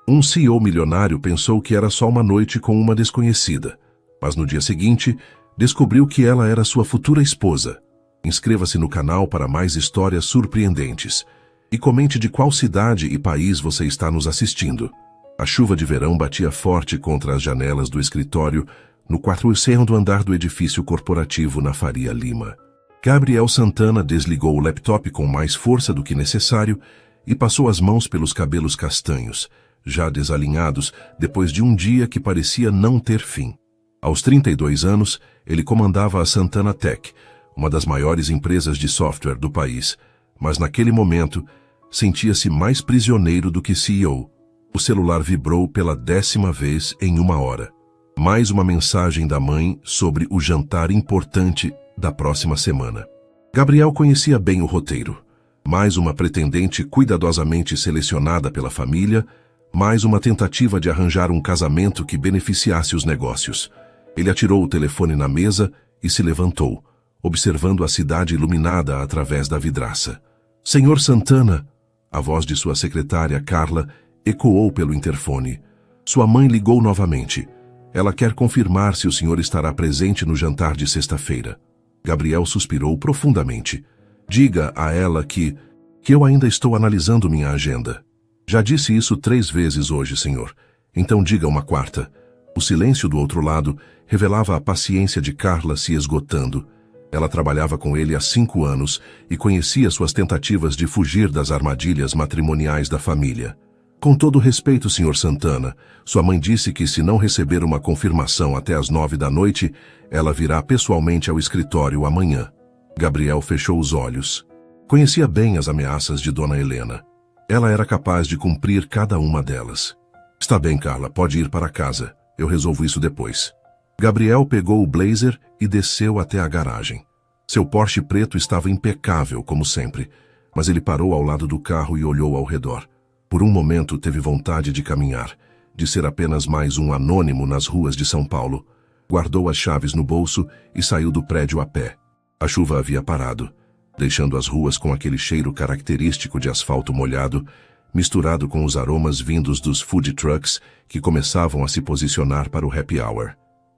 Um CEO milionário pensou que era só uma noite com uma desconhecida, mas no dia seguinte, descobriu que ela era sua futura esposa. Inscreva-se no canal para mais histórias surpreendentes e comente de qual cidade e país você está nos assistindo. A chuva de verão batia forte contra as janelas do escritório no 4º andar do edifício corporativo na Faria Lima. Gabriel Santana desligou o laptop com mais força do que necessário e passou as mãos pelos cabelos castanhos, já desalinhados depois de um dia que parecia não ter fim. Aos 32 anos, ele comandava a Santana Tech, uma das maiores empresas de software do país, mas naquele momento sentia-se mais prisioneiro do que CEO. O celular vibrou pela 10ª vez em 1 hora. Mais uma mensagem da mãe sobre o jantar importante da próxima semana. Gabriel conhecia bem o roteiro. Mais uma pretendente cuidadosamente selecionada pela família, mais uma tentativa de arranjar um casamento que beneficiasse os negócios. Ele atirou o telefone na mesa e se levantou, observando a cidade iluminada através da vidraça. Senhor Santana, a voz de sua secretária, Carla, ecoou pelo interfone. Sua mãe ligou novamente. Ela quer confirmar se o senhor estará presente no jantar de sexta-feira. Gabriel suspirou profundamente. Diga a ela que eu ainda estou analisando minha agenda. Já disse isso 3 vezes hoje, senhor. Então diga uma 4ª. O silêncio do outro lado revelava a paciência de Carla se esgotando. Ela trabalhava com ele há 5 anos e conhecia suas tentativas de fugir das armadilhas matrimoniais da família. Com todo respeito, Sr. Santana, sua mãe disse que se não receber uma confirmação até às 9 da noite, ela virá pessoalmente ao escritório amanhã. Gabriel fechou os olhos. Conhecia bem as ameaças de Dona Helena. Ela era capaz de cumprir cada uma delas. Está bem, Carla, pode ir para casa. Eu resolvo isso depois. Gabriel pegou o blazer e desceu até a garagem. Seu Porsche preto estava impecável, como sempre, mas ele parou ao lado do carro e olhou ao redor. Por um momento teve vontade de caminhar, de ser apenas mais um anônimo nas ruas de São Paulo. Guardou as chaves no bolso e saiu do prédio a pé. A chuva havia parado, deixando as ruas com aquele cheiro característico de asfalto molhado, misturado com os aromas vindos dos food trucks que começavam a se posicionar para o happy hour.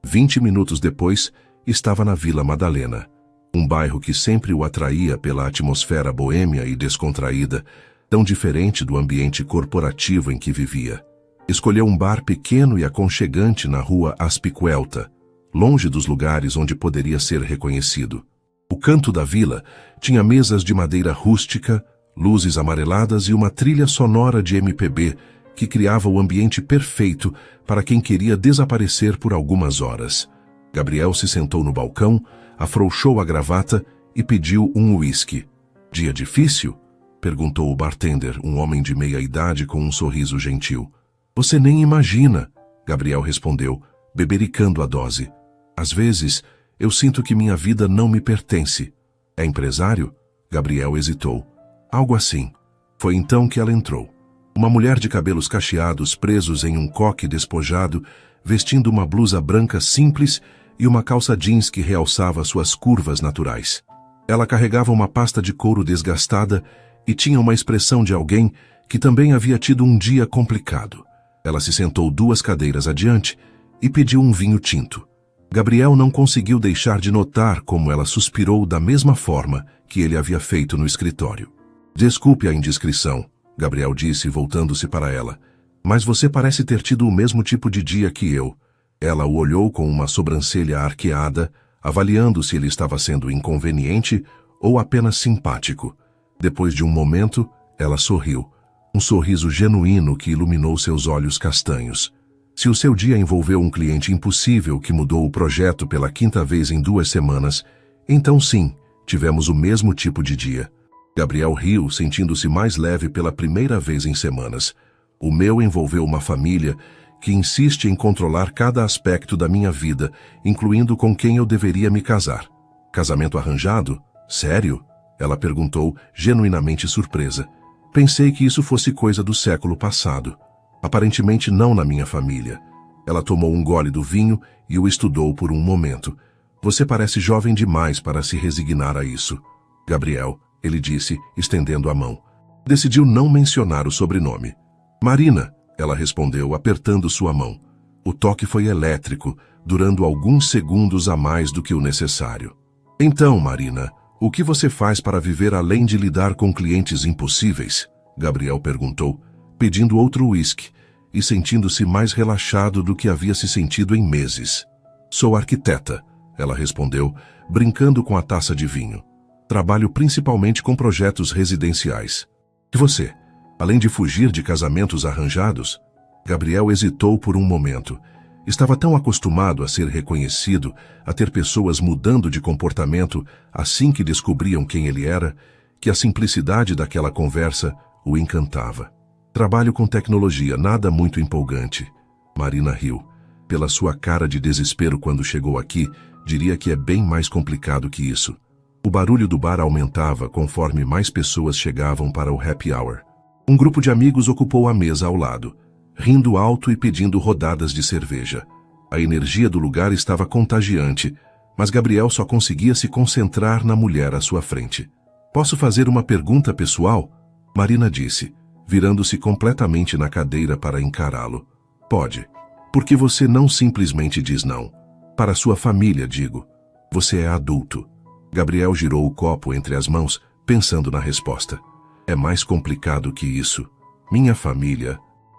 20 minutos depois, estava na Vila Madalena, um bairro que sempre o atraía pela atmosfera boêmia e descontraída, tão diferente do ambiente corporativo em que vivia. Escolheu um bar pequeno e aconchegante na rua Aspicuelta, longe dos lugares onde poderia ser reconhecido. O canto da vila tinha mesas de madeira rústica, luzes amareladas e uma trilha sonora de MPB que criava o ambiente perfeito para quem queria desaparecer por algumas horas. Gabriel se sentou no balcão, afrouxou a gravata e pediu um uísque. Dia difícil? Perguntou o bartender, um homem de meia-idade com um sorriso gentil. Você nem imagina, Gabriel respondeu, bebericando a dose. Às vezes, eu sinto que minha vida não me pertence. É empresário? Gabriel hesitou. Algo assim. Foi então que ela entrou. Uma mulher de cabelos cacheados presos em um coque despojado, vestindo uma blusa branca simples e uma calça jeans que realçava suas curvas naturais. Ela carregava uma pasta de couro desgastada e tinha uma expressão de alguém que também havia tido um dia complicado. Ela se sentou 2 cadeiras adiante e pediu um vinho tinto. Gabriel não conseguiu deixar de notar como ela suspirou da mesma forma que ele havia feito no escritório. Desculpe a indiscrição, Gabriel disse, voltando-se para ela, mas você parece ter tido o mesmo tipo de dia que eu. Ela o olhou com uma sobrancelha arqueada, avaliando se ele estava sendo inconveniente ou apenas simpático. Depois de um momento, ela sorriu, um sorriso genuíno que iluminou seus olhos castanhos. Se o seu dia envolveu um cliente impossível que mudou o projeto pela 5ª vez em 2 semanas, então sim, tivemos o mesmo tipo de dia. Gabriel riu, sentindo-se mais leve pela primeira vez em semanas. O meu envolveu uma família que insiste em controlar cada aspecto da minha vida, incluindo com quem eu deveria me casar. Casamento arranjado? Sério? Ela perguntou, genuinamente surpresa. Pensei que isso fosse coisa do século passado. Aparentemente não na minha família. Ela tomou um gole do vinho e o estudou por um momento. Você parece jovem demais para se resignar a isso. Gabriel, ele disse, estendendo a mão. Decidiu não mencionar o sobrenome. Marina, ela respondeu, apertando sua mão. O toque foi elétrico, durando alguns segundos a mais do que o necessário. Então, Marina, o que você faz para viver além de lidar com clientes impossíveis? Gabriel perguntou, pedindo outro uísque e sentindo-se mais relaxado do que havia se sentido em meses. Sou arquiteta, ela respondeu, brincando com a taça de vinho. Trabalho principalmente com projetos residenciais. E você? Além de fugir de casamentos arranjados? Gabriel hesitou por um momento. Estava tão acostumado a ser reconhecido, a ter pessoas mudando de comportamento assim que descobriam quem ele era, que a simplicidade daquela conversa o encantava. Trabalho com tecnologia, nada muito empolgante. Marina riu. Pela sua cara de desespero quando chegou aqui, diria que é bem mais complicado que isso. O barulho do bar aumentava conforme mais pessoas chegavam para o happy hour. Um grupo de amigos ocupou a mesa ao lado, rindo alto e pedindo rodadas de cerveja. A energia do lugar estava contagiante, mas Gabriel só conseguia se concentrar na mulher à sua frente. Posso fazer uma pergunta pessoal? Marina disse, virando-se completamente na cadeira para encará-lo. Pode. Por que você não simplesmente diz não? Para sua família, digo. Você é adulto. Gabriel girou o copo entre as mãos, pensando na resposta. É mais complicado que isso. Minha família.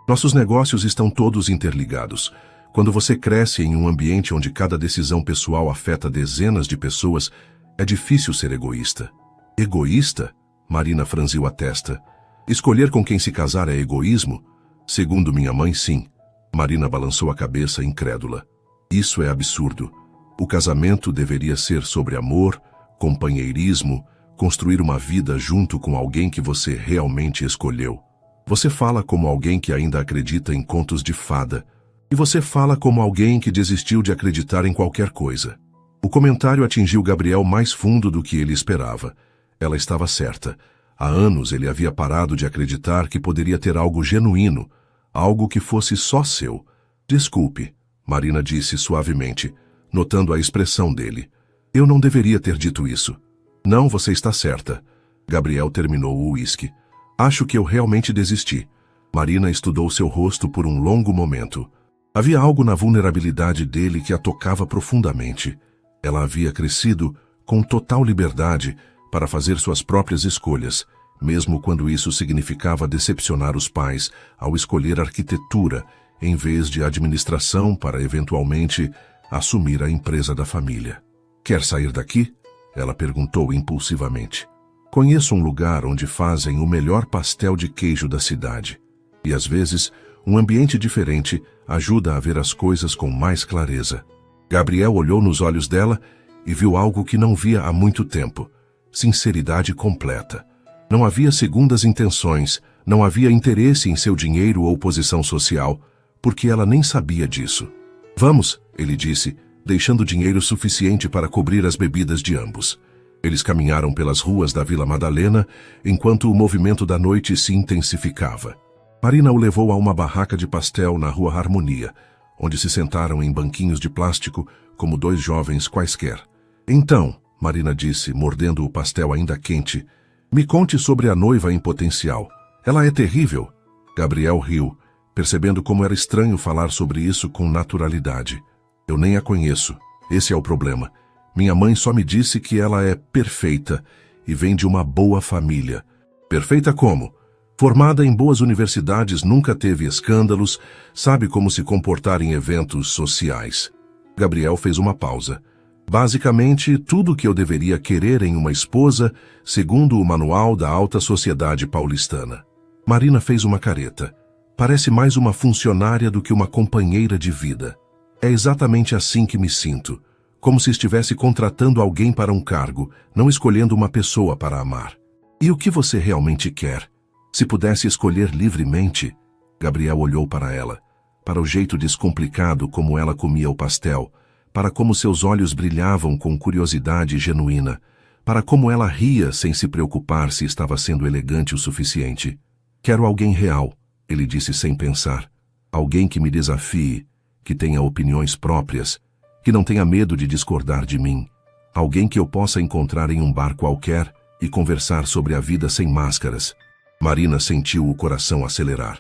Nossos negócios estão todos interligados. Quando você cresce em um ambiente onde cada decisão pessoal afeta dezenas de pessoas, é difícil ser egoísta. Egoísta? Marina franziu a testa. Escolher com quem se casar é egoísmo? Segundo minha mãe, sim. Marina balançou a cabeça incrédula. Isso é absurdo. O casamento deveria ser sobre amor, companheirismo, construir uma vida junto com alguém que você realmente escolheu. Você fala como alguém que ainda acredita em contos de fada. E você fala como alguém que desistiu de acreditar em qualquer coisa. O comentário atingiu Gabriel mais fundo do que ele esperava. Ela estava certa. Há anos ele havia parado de acreditar que poderia ter algo genuíno, algo que fosse só seu. Desculpe, Marina disse suavemente, notando a expressão dele. Eu não deveria ter dito isso. Não, você está certa. Gabriel terminou o uísque. Acho que eu realmente desisti. Marina estudou seu rosto por um longo momento. Havia algo na vulnerabilidade dele que a tocava profundamente. Ela havia crescido com total liberdade para fazer suas próprias escolhas, mesmo quando isso significava decepcionar os pais ao escolher arquitetura em vez de administração para, eventualmente, assumir a empresa da família. Quer sair daqui? Ela perguntou impulsivamente. Conheço um lugar onde fazem o melhor pastel de queijo da cidade. E, às vezes, um ambiente diferente ajuda a ver as coisas com mais clareza. Gabriel olhou nos olhos dela e viu algo que não via há muito tempo. Sinceridade completa. Não havia segundas intenções, não havia interesse em seu dinheiro ou posição social, porque ela nem sabia disso. Vamos, ele disse, deixando dinheiro suficiente para cobrir as bebidas de ambos. Eles caminharam pelas ruas da Vila Madalena, enquanto o movimento da noite se intensificava. Marina o levou a uma barraca de pastel na Rua Harmonia, onde se sentaram em banquinhos de plástico como dois jovens quaisquer. Então, Marina disse, mordendo o pastel ainda quente, me conte sobre a noiva em potencial. Ela é terrível. Gabriel riu, percebendo como era estranho falar sobre isso com naturalidade. Eu nem a conheço. Esse é o problema. Minha mãe só me disse que ela é perfeita e vem de uma boa família. Perfeita como? Formada em boas universidades, nunca teve escândalos, sabe como se comportar em eventos sociais. Gabriel fez uma pausa. Basicamente, tudo o que eu deveria querer em uma esposa, segundo o manual da alta sociedade paulistana. Marina fez uma careta. Parece mais uma funcionária do que uma companheira de vida. É exatamente assim que me sinto, como se estivesse contratando alguém para um cargo, não escolhendo uma pessoa para amar. E o que você realmente quer? Se pudesse escolher livremente... Gabriel olhou para ela, para o jeito descomplicado como ela comia o pastel, para como seus olhos brilhavam com curiosidade genuína, para como ela ria sem se preocupar se estava sendo elegante o suficiente. Quero alguém real, ele disse sem pensar. Alguém que me desafie, que tenha opiniões próprias, que não tenha medo de discordar de mim. Alguém que eu possa encontrar em um bar qualquer e conversar sobre a vida sem máscaras. Marina sentiu o coração acelerar.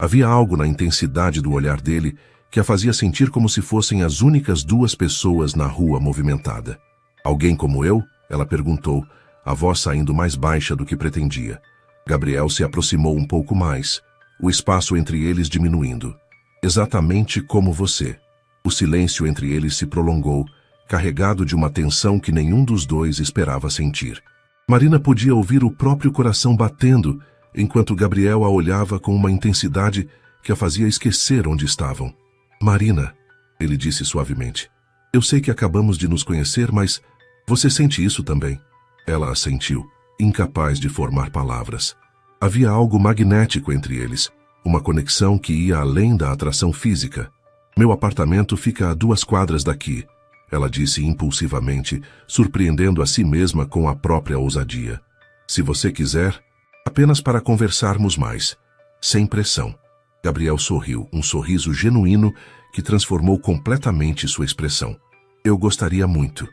Havia algo na intensidade do olhar dele que a fazia sentir como se fossem as únicas duas pessoas na rua movimentada. Alguém como eu? Ela perguntou, a voz saindo mais baixa do que pretendia. Gabriel se aproximou um pouco mais, o espaço entre eles diminuindo. Exatamente como você. O silêncio entre eles se prolongou, carregado de uma tensão que nenhum dos dois esperava sentir. Marina podia ouvir o próprio coração batendo, enquanto Gabriel a olhava com uma intensidade que a fazia esquecer onde estavam. Marina, ele disse suavemente, eu sei que acabamos de nos conhecer, mas você sente isso também? Ela assentiu, incapaz de formar palavras. Havia algo magnético entre eles, uma conexão que ia além da atração física. Meu apartamento fica a 2 quadras daqui, ela disse impulsivamente, surpreendendo a si mesma com a própria ousadia. Se você quiser, apenas para conversarmos mais, sem pressão. Gabriel sorriu, um sorriso genuíno que transformou completamente sua expressão. Eu gostaria muito.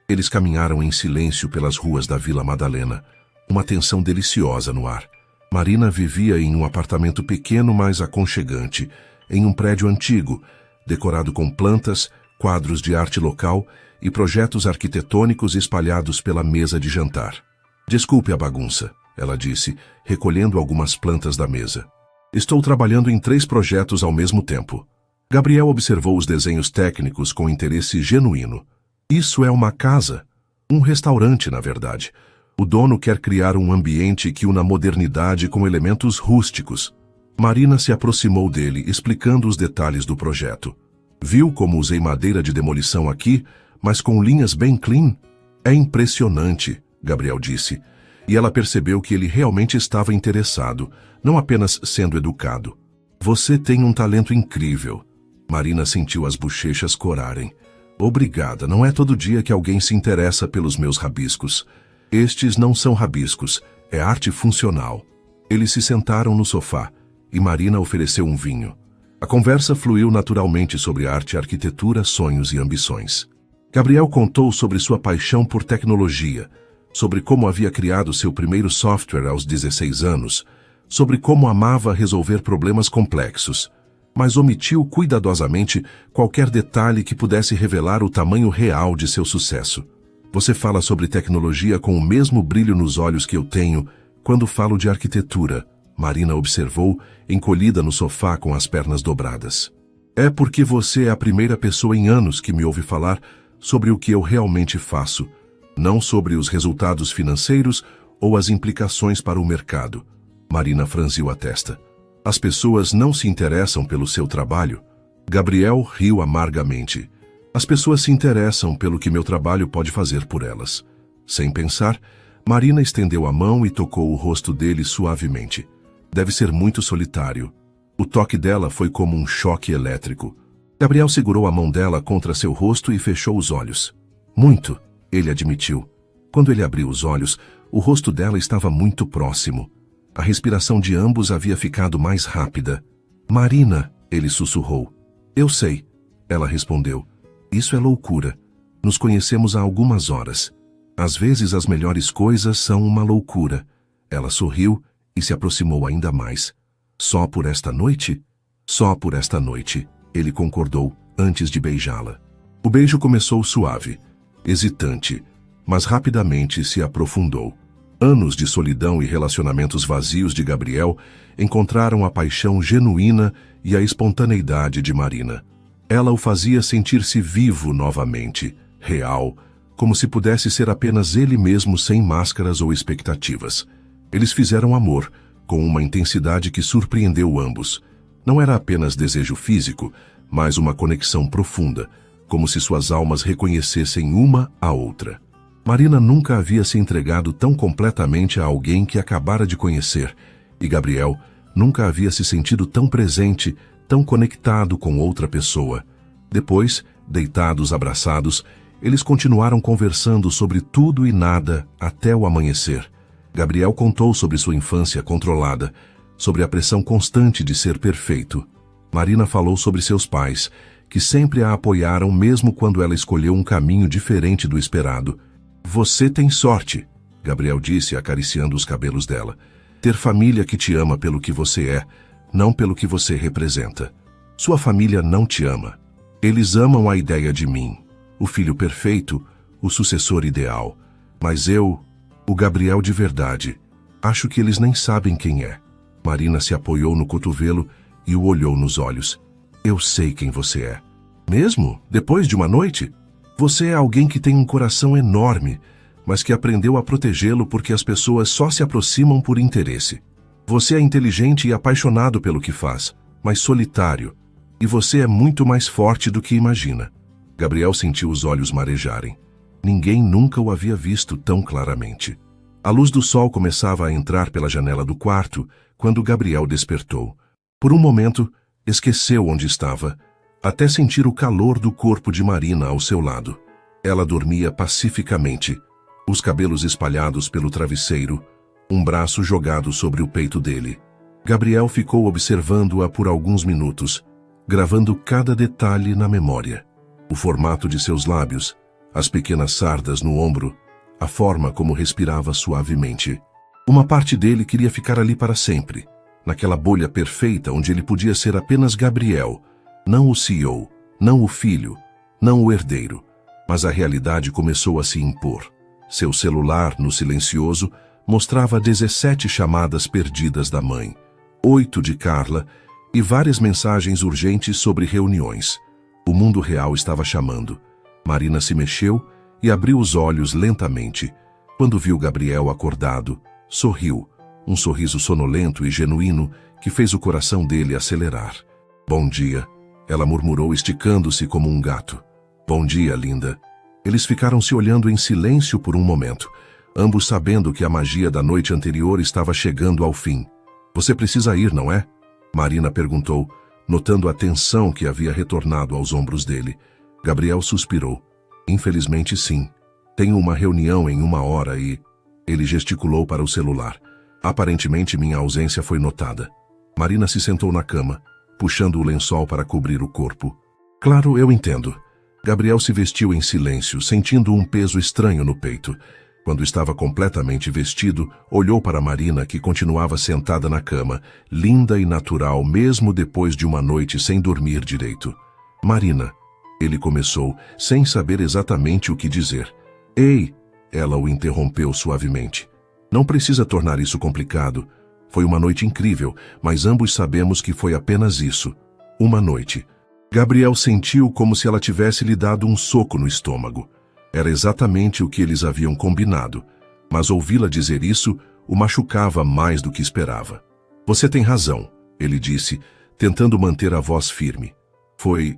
Eles caminharam em silêncio pelas ruas da Vila Madalena, uma tensão deliciosa no ar. Marina vivia em um apartamento pequeno, mas aconchegante, em um prédio antigo, decorado com plantas, quadros de arte local e projetos arquitetônicos espalhados pela mesa de jantar. Desculpe a bagunça, ela disse, recolhendo algumas plantas da mesa. Estou trabalhando em 3 projetos ao mesmo tempo. Gabriel observou os desenhos técnicos com interesse genuíno. Isso é uma casa? Um restaurante, na verdade. O dono quer criar um ambiente que una modernidade com elementos rústicos. Marina se aproximou dele, explicando os detalhes do projeto. Viu como usei madeira de demolição aqui, mas com linhas bem clean? É impressionante, Gabriel disse. E ela percebeu que ele realmente estava interessado, não apenas sendo educado. Você tem um talento incrível. Marina sentiu as bochechas corarem. Obrigada, não é todo dia que alguém se interessa pelos meus rabiscos. Estes não são rabiscos, é arte funcional. Eles se sentaram no sofá e Marina ofereceu um vinho. A conversa fluiu naturalmente sobre arte, arquitetura, sonhos e ambições. Gabriel contou sobre sua paixão por tecnologia, sobre como havia criado seu primeiro software aos 16 anos, sobre como amava resolver problemas complexos, mas omitiu cuidadosamente qualquer detalhe que pudesse revelar o tamanho real de seu sucesso. Você fala sobre tecnologia com o mesmo brilho nos olhos que eu tenho quando falo de arquitetura, Marina observou, encolhida no sofá com as pernas dobradas. É porque você é a primeira pessoa em anos que me ouve falar sobre o que eu realmente faço, não sobre os resultados financeiros ou as implicações para o mercado. Marina franziu a testa. As pessoas não se interessam pelo seu trabalho? Gabriel riu amargamente. As pessoas se interessam pelo que meu trabalho pode fazer por elas. Sem pensar, Marina estendeu a mão e tocou o rosto dele suavemente. Deve ser muito solitário. O toque dela foi como um choque elétrico. Gabriel segurou a mão dela contra seu rosto e fechou os olhos. Muito, ele admitiu. Quando ele abriu os olhos, o rosto dela estava muito próximo. A respiração de ambos havia ficado mais rápida. Marina, ele sussurrou. Eu sei, ela respondeu. Isso é loucura. Nos conhecemos há algumas horas. Às vezes as melhores coisas são uma loucura. Ela sorriu e se aproximou ainda mais. Só por esta noite? Só por esta noite, ele concordou, antes de beijá-la. O beijo começou suave, hesitante, mas rapidamente se aprofundou. Anos de solidão e relacionamentos vazios de Gabriel encontraram a paixão genuína e a espontaneidade de Marina. Ela o fazia sentir-se vivo novamente, real, como se pudesse ser apenas ele mesmo sem máscaras ou expectativas. Eles fizeram amor, com uma intensidade que surpreendeu ambos. Não era apenas desejo físico, mas uma conexão profunda, como se suas almas reconhecessem uma a outra. Marina nunca havia se entregado tão completamente a alguém que acabara de conhecer, e Gabriel nunca havia se sentido tão presente, tão conectado com outra pessoa. Depois, deitados, abraçados, eles continuaram conversando sobre tudo e nada até o amanhecer. Gabriel contou sobre sua infância controlada, sobre a pressão constante de ser perfeito. Marina falou sobre seus pais, que sempre a apoiaram mesmo quando ela escolheu um caminho diferente do esperado. Você tem sorte, Gabriel disse, acariciando os cabelos dela. Ter família que te ama pelo que você é, não pelo que você representa. Sua família não te ama. Eles amam a ideia de mim, o filho perfeito, o sucessor ideal. Mas eu, o Gabriel de verdade, acho que eles nem sabem quem é. Marina se apoiou no cotovelo e o olhou nos olhos. Eu sei quem você é. Mesmo depois de uma noite? Você é alguém que tem um coração enorme, mas que aprendeu a protegê-lo porque as pessoas só se aproximam por interesse. Você é inteligente e apaixonado pelo que faz, mas solitário. E você é muito mais forte do que imagina. Gabriel sentiu os olhos marejarem. Ninguém nunca o havia visto tão claramente. A luz do sol começava a entrar pela janela do quarto quando Gabriel despertou. Por um momento, esqueceu onde estava, até sentir o calor do corpo de Marina ao seu lado. Ela dormia pacificamente, os cabelos espalhados pelo travesseiro, um braço jogado sobre o peito dele. Gabriel ficou observando-a por alguns minutos, gravando cada detalhe na memória. O formato de seus lábios, as pequenas sardas no ombro, a forma como respirava suavemente. Uma parte dele queria ficar ali para sempre, naquela bolha perfeita onde ele podia ser apenas Gabriel, não o CEO, não o filho, não o herdeiro. Mas a realidade começou a se impor. Seu celular, no silencioso, mostrava 17 chamadas perdidas da mãe, 8 de Carla e várias mensagens urgentes sobre reuniões. O mundo real estava chamando. Marina se mexeu e abriu os olhos lentamente. Quando viu Gabriel acordado, sorriu, um sorriso sonolento e genuíno que fez o coração dele acelerar. Bom dia, ela murmurou esticando-se como um gato. Bom dia, linda. Eles ficaram se olhando em silêncio por um momento, ambos sabendo que a magia da noite anterior estava chegando ao fim. Você precisa ir, não é? Marina perguntou, notando a tensão que havia retornado aos ombros dele. Gabriel suspirou. Infelizmente, sim. Tenho uma reunião em 1 hora e... Ele gesticulou para o celular. Aparentemente, minha ausência foi notada. Marina se sentou na cama, puxando o lençol para cobrir o corpo. Claro, eu entendo. Gabriel se vestiu em silêncio, sentindo um peso estranho no peito. Quando estava completamente vestido, olhou para Marina, que continuava sentada na cama, linda e natural, mesmo depois de uma noite sem dormir direito. Marina, ele começou, sem saber exatamente o que dizer. Ei, ela o interrompeu suavemente. Não precisa tornar isso complicado. Foi uma noite incrível, mas ambos sabemos que foi apenas isso. Uma noite. Gabriel sentiu como se ela tivesse lhe dado um soco no estômago. Era exatamente o que eles haviam combinado, mas ouvi-la dizer isso o machucava mais do que esperava. Você tem razão, ele disse, tentando manter a voz firme. Foi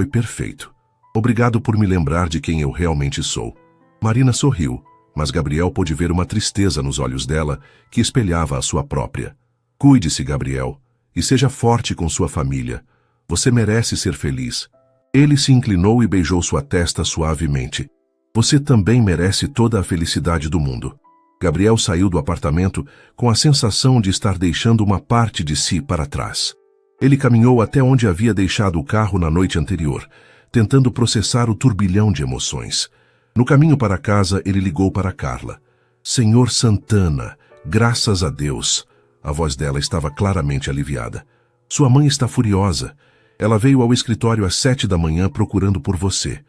perfeito. Obrigado por me lembrar de quem eu realmente sou. Marina sorriu, mas Gabriel pôde ver uma tristeza nos olhos dela que espelhava a sua própria. Cuide-se, Gabriel, e seja forte com sua família. Você merece ser feliz. Ele se inclinou e beijou sua testa suavemente. Você também merece toda a felicidade do mundo. Gabriel saiu do apartamento com a sensação de estar deixando uma parte de si para trás. Ele caminhou até onde havia deixado o carro na noite anterior, tentando processar o turbilhão de emoções. No caminho para casa, ele ligou para Carla. Senhor Santana, graças a Deus. A voz dela estava claramente aliviada. Sua mãe está furiosa. Ela veio ao escritório às 7 da manhã procurando por você.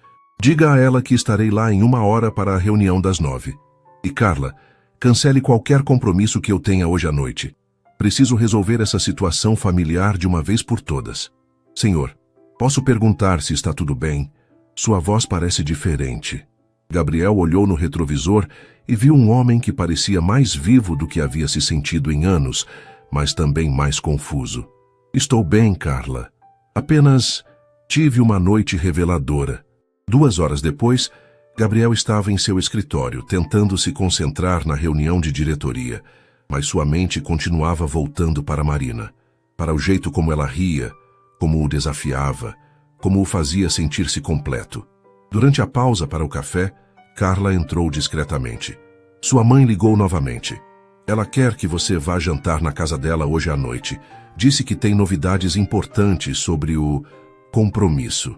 Diga a ela que estarei lá em 1 hora para a reunião das 9. E Carla, cancele qualquer compromisso que eu tenha hoje à noite. Preciso resolver essa situação familiar de uma vez por todas. Senhor, posso perguntar se está tudo bem? Sua voz parece diferente. Gabriel olhou no retrovisor e viu um homem que parecia mais vivo do que havia se sentido em anos, mas também mais confuso. Estou bem, Carla. Apenas tive uma noite reveladora. 2 horas depois, Gabriel estava em seu escritório, tentando se concentrar na reunião de diretoria, mas sua mente continuava voltando para Marina, para o jeito como ela ria, como o desafiava, como o fazia sentir-se completo. Durante a pausa para o café, Carla entrou discretamente. Sua mãe ligou novamente. Ela quer que você vá jantar na casa dela hoje à noite. Disse que tem novidades importantes sobre o compromisso.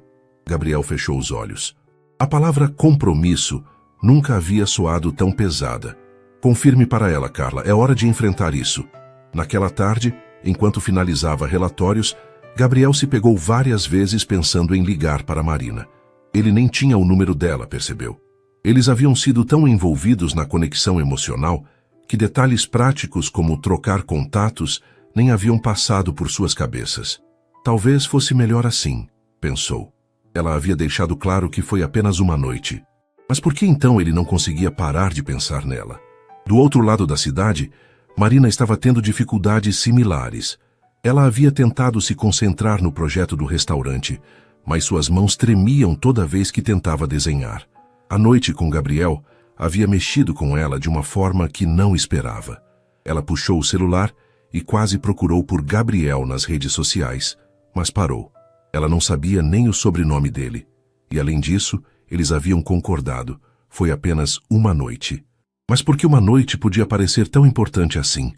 Gabriel fechou os olhos. A palavra compromisso nunca havia soado tão pesada. Confirme para ela, Carla. É hora de enfrentar isso. Naquela tarde, Enquanto finalizava relatórios, Gabriel se pegou várias vezes pensando em ligar para Marina. Ele nem tinha o número dela, percebeu. Eles haviam sido tão envolvidos na conexão emocional que detalhes práticos como trocar contatos nem haviam passado por suas cabeças. Talvez fosse melhor assim, pensou. Ela havia deixado claro que foi apenas uma noite. Mas por que então ele não conseguia parar de pensar nela? Do outro lado da cidade, Marina estava tendo dificuldades similares. Ela havia tentado se concentrar no projeto do restaurante, mas suas mãos tremiam toda vez que tentava desenhar. A noite com Gabriel havia mexido com ela de uma forma que não esperava. Ela puxou o celular e quase procurou por Gabriel nas redes sociais, mas parou. Ela não sabia nem o sobrenome dele. E além disso, eles haviam concordado. Foi apenas uma noite. Mas por que uma noite podia parecer tão importante assim?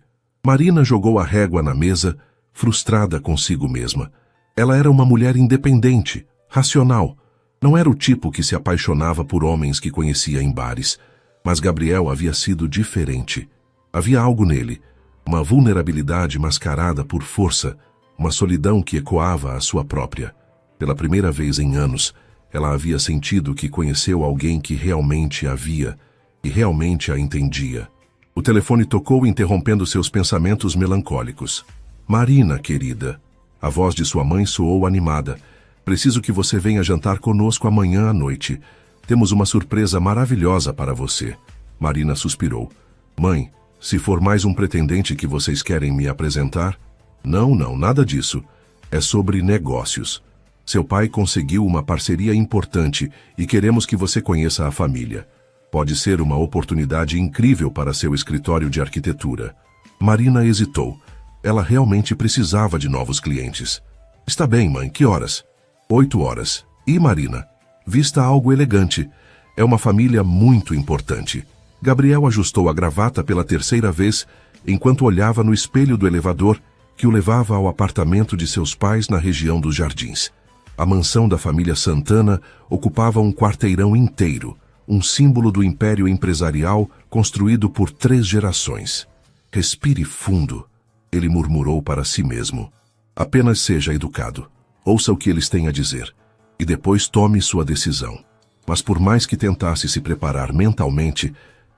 Marina jogou a régua na mesa, frustrada consigo mesma. Ela era uma mulher independente, racional. Não era o tipo que se apaixonava por homens que conhecia em bares. Mas Gabriel havia sido diferente. Havia algo nele, uma vulnerabilidade mascarada por força, uma solidão que ecoava a sua própria. Pela primeira vez em anos, ela havia sentido que conheceu alguém que realmente a via e realmente a entendia. O telefone tocou, interrompendo seus pensamentos melancólicos. Marina, querida. A voz de sua mãe soou animada. Preciso que você venha jantar conosco amanhã à noite. Temos uma surpresa maravilhosa para você. Marina suspirou. Mãe, se for mais um pretendente que vocês querem me apresentar... Não, nada disso. É sobre negócios. Seu pai conseguiu uma parceria importante e queremos que você conheça a família. Pode ser uma oportunidade incrível para seu escritório de arquitetura. Marina hesitou. Ela realmente precisava de novos clientes. Está bem, mãe, que horas? 8 horas. E Marina? Vista algo elegante. É uma família muito importante. Gabriel ajustou a gravata pela terceira vez, enquanto olhava no espelho do elevador que o levava ao apartamento de seus pais na região dos Jardins. A mansão da família Santana ocupava um quarteirão inteiro, um símbolo do império empresarial construído por 3 gerações. Respire fundo, ele murmurou para si mesmo. Apenas seja educado. Ouça o que eles têm a dizer. E depois tome sua decisão. Mas por mais que tentasse se preparar mentalmente,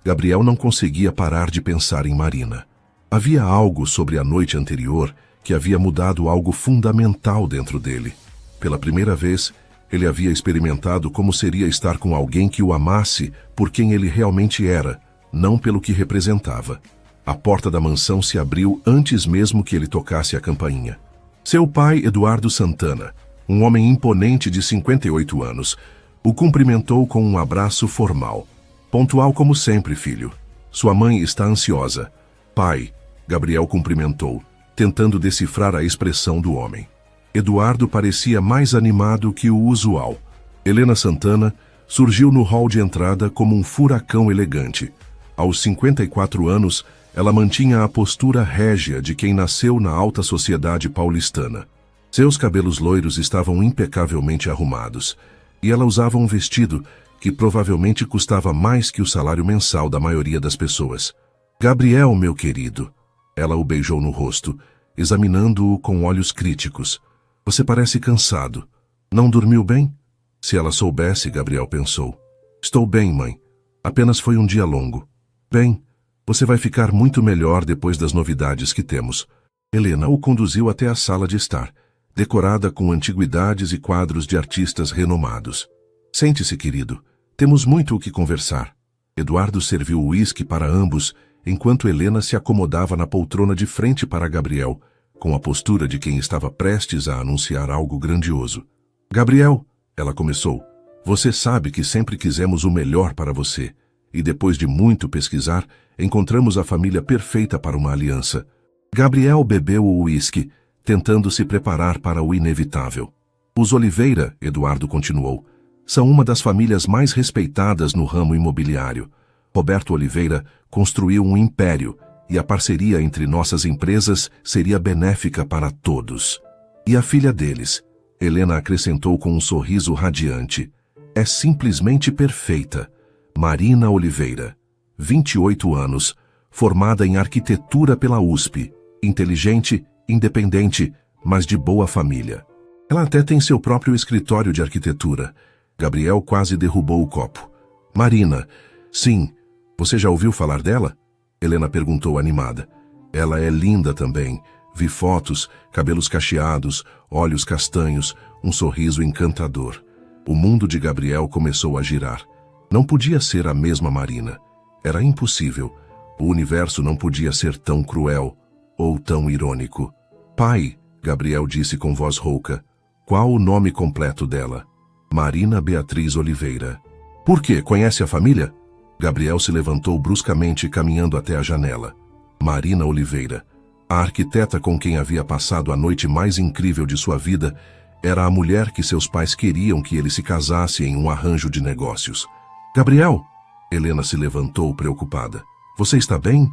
Gabriel não conseguia parar de pensar em Marina. Havia algo sobre a noite anterior que havia mudado algo fundamental dentro dele. Pela primeira vez, ele havia experimentado como seria estar com alguém que o amasse por quem ele realmente era, não pelo que representava. A porta da mansão se abriu antes mesmo que ele tocasse a campainha. Seu pai, Eduardo Santana, um homem imponente de 58 anos, o cumprimentou com um abraço formal. Pontual como sempre, filho. Sua mãe está ansiosa. Pai, Gabriel cumprimentou, tentando decifrar a expressão do homem. Eduardo parecia mais animado que o usual. Helena Santana surgiu no hall de entrada como um furacão elegante. Aos 54 anos, ela mantinha a postura régia de quem nasceu na alta sociedade paulistana. Seus cabelos loiros estavam impecavelmente arrumados, e ela usava um vestido que provavelmente custava mais que o salário mensal da maioria das pessoas. Gabriel, meu querido. Ela o beijou no rosto, examinando-o com olhos críticos. Você parece cansado. Não dormiu bem? Se ela soubesse, Gabriel pensou. Estou bem, mãe. Apenas foi um dia longo. Bem, você vai ficar muito melhor depois das novidades que temos. Helena o conduziu até a sala de estar, decorada com antiguidades e quadros de artistas renomados. Sente-se, querido. Temos muito o que conversar. Eduardo serviu o uísque para ambos, enquanto Helena se acomodava na poltrona de frente para Gabriel, com a postura de quem estava prestes a anunciar algo grandioso. Gabriel, ela começou, você sabe que sempre quisemos o melhor para você, e depois de muito pesquisar, encontramos a família perfeita para uma aliança. Gabriel bebeu o uísque, tentando se preparar para o inevitável. Os Oliveira, Eduardo continuou, são uma das famílias mais respeitadas no ramo imobiliário. Roberto Oliveira construiu um império e a parceria entre nossas empresas seria benéfica para todos. E a filha deles, Helena acrescentou com um sorriso radiante, é simplesmente perfeita. Marina Oliveira, 28 anos, formada em arquitetura pela USP, inteligente independente, mas de boa família. Ela até tem seu próprio escritório de arquitetura. Gabriel quase derrubou o copo. Marina, sim, você já ouviu falar dela? Helena perguntou animada. Ela é linda também. Vi fotos, cabelos cacheados, olhos castanhos, um sorriso encantador. O mundo de Gabriel começou a girar. Não podia ser a mesma Marina. Era impossível. O universo não podia ser tão cruel ou tão irônico. Pai, Gabriel disse com voz rouca. Qual o nome completo dela? Marina Beatriz Oliveira. Por quê? Conhece a família? Gabriel se levantou bruscamente, caminhando até a janela. Marina Oliveira, a arquiteta com quem havia passado a noite mais incrível de sua vida, era a mulher que seus pais queriam que ele se casasse em um arranjo de negócios. Gabriel! Helena se levantou preocupada. Você está bem?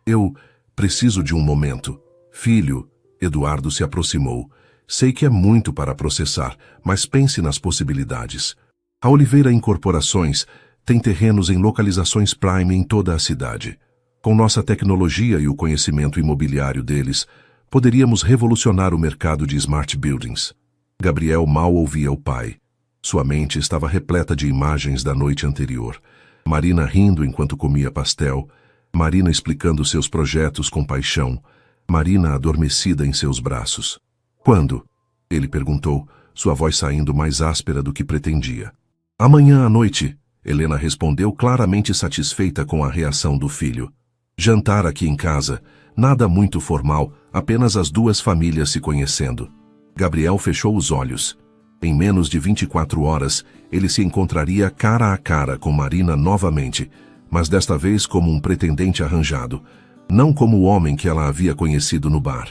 Eu preciso de um momento. Filho, Eduardo se aproximou. Sei que é muito para processar, mas pense nas possibilidades. A Oliveira Incorporações tem terrenos em localizações prime em toda a cidade. Com nossa tecnologia e o conhecimento imobiliário deles, poderíamos revolucionar o mercado de smart buildings. Gabriel mal ouvia o pai. Sua mente estava repleta de imagens da noite anterior. Marina rindo enquanto comia pastel, Marina explicando seus projetos com paixão, Marina adormecida em seus braços. Quando? Ele perguntou, sua voz saindo mais áspera do que pretendia. Amanhã à noite, Helena respondeu claramente satisfeita com a reação do filho. Jantar aqui em casa, nada muito formal, apenas as duas famílias se conhecendo. Gabriel fechou os olhos. Em menos de 24 horas, ele se encontraria cara a cara com Marina novamente, mas desta vez como um pretendente arranjado, não como o homem que ela havia conhecido no bar.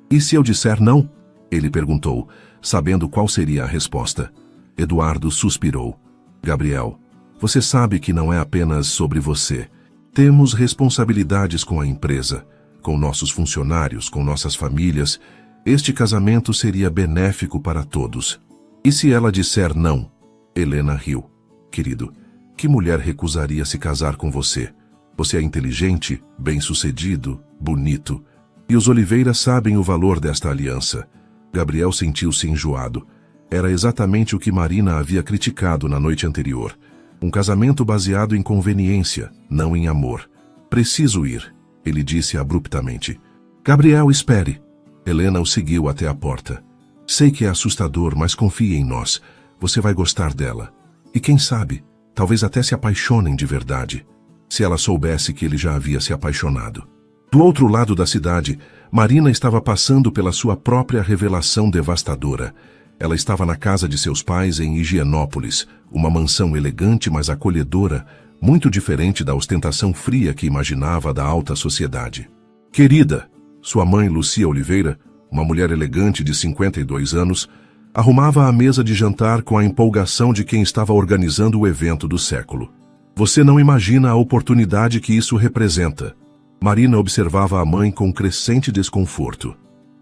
E se eu disser não? Ele perguntou, sabendo qual seria a resposta. Eduardo suspirou. Gabriel, você sabe que não é apenas sobre você. Temos responsabilidades com a empresa, com nossos funcionários, com nossas famílias. Este casamento seria benéfico para todos. E se ela disser não? Helena riu. Querido, que mulher recusaria se casar com você? Você é inteligente, bem-sucedido, bonito. E os Oliveira sabem o valor desta aliança. Gabriel sentiu-se enjoado. Era exatamente o que Marina havia criticado na noite anterior. Um casamento baseado em conveniência, não em amor. Preciso ir, ele disse abruptamente. Gabriel, espere. Helena o seguiu até a porta. Sei que é assustador, mas confie em nós. Você vai gostar dela. E quem sabe, talvez até se apaixonem de verdade. Se ela soubesse que ele já havia se apaixonado. Do outro lado da cidade, Marina estava passando pela sua própria revelação devastadora. Ela estava na casa de seus pais em Higienópolis, uma mansão elegante mas acolhedora, muito diferente da ostentação fria que imaginava da alta sociedade. Querida, sua mãe Lucia Oliveira, uma mulher elegante de 52 anos, arrumava a mesa de jantar com a empolgação de quem estava organizando o evento do século. Você não imagina a oportunidade que isso representa. Marina observava a mãe com crescente desconforto.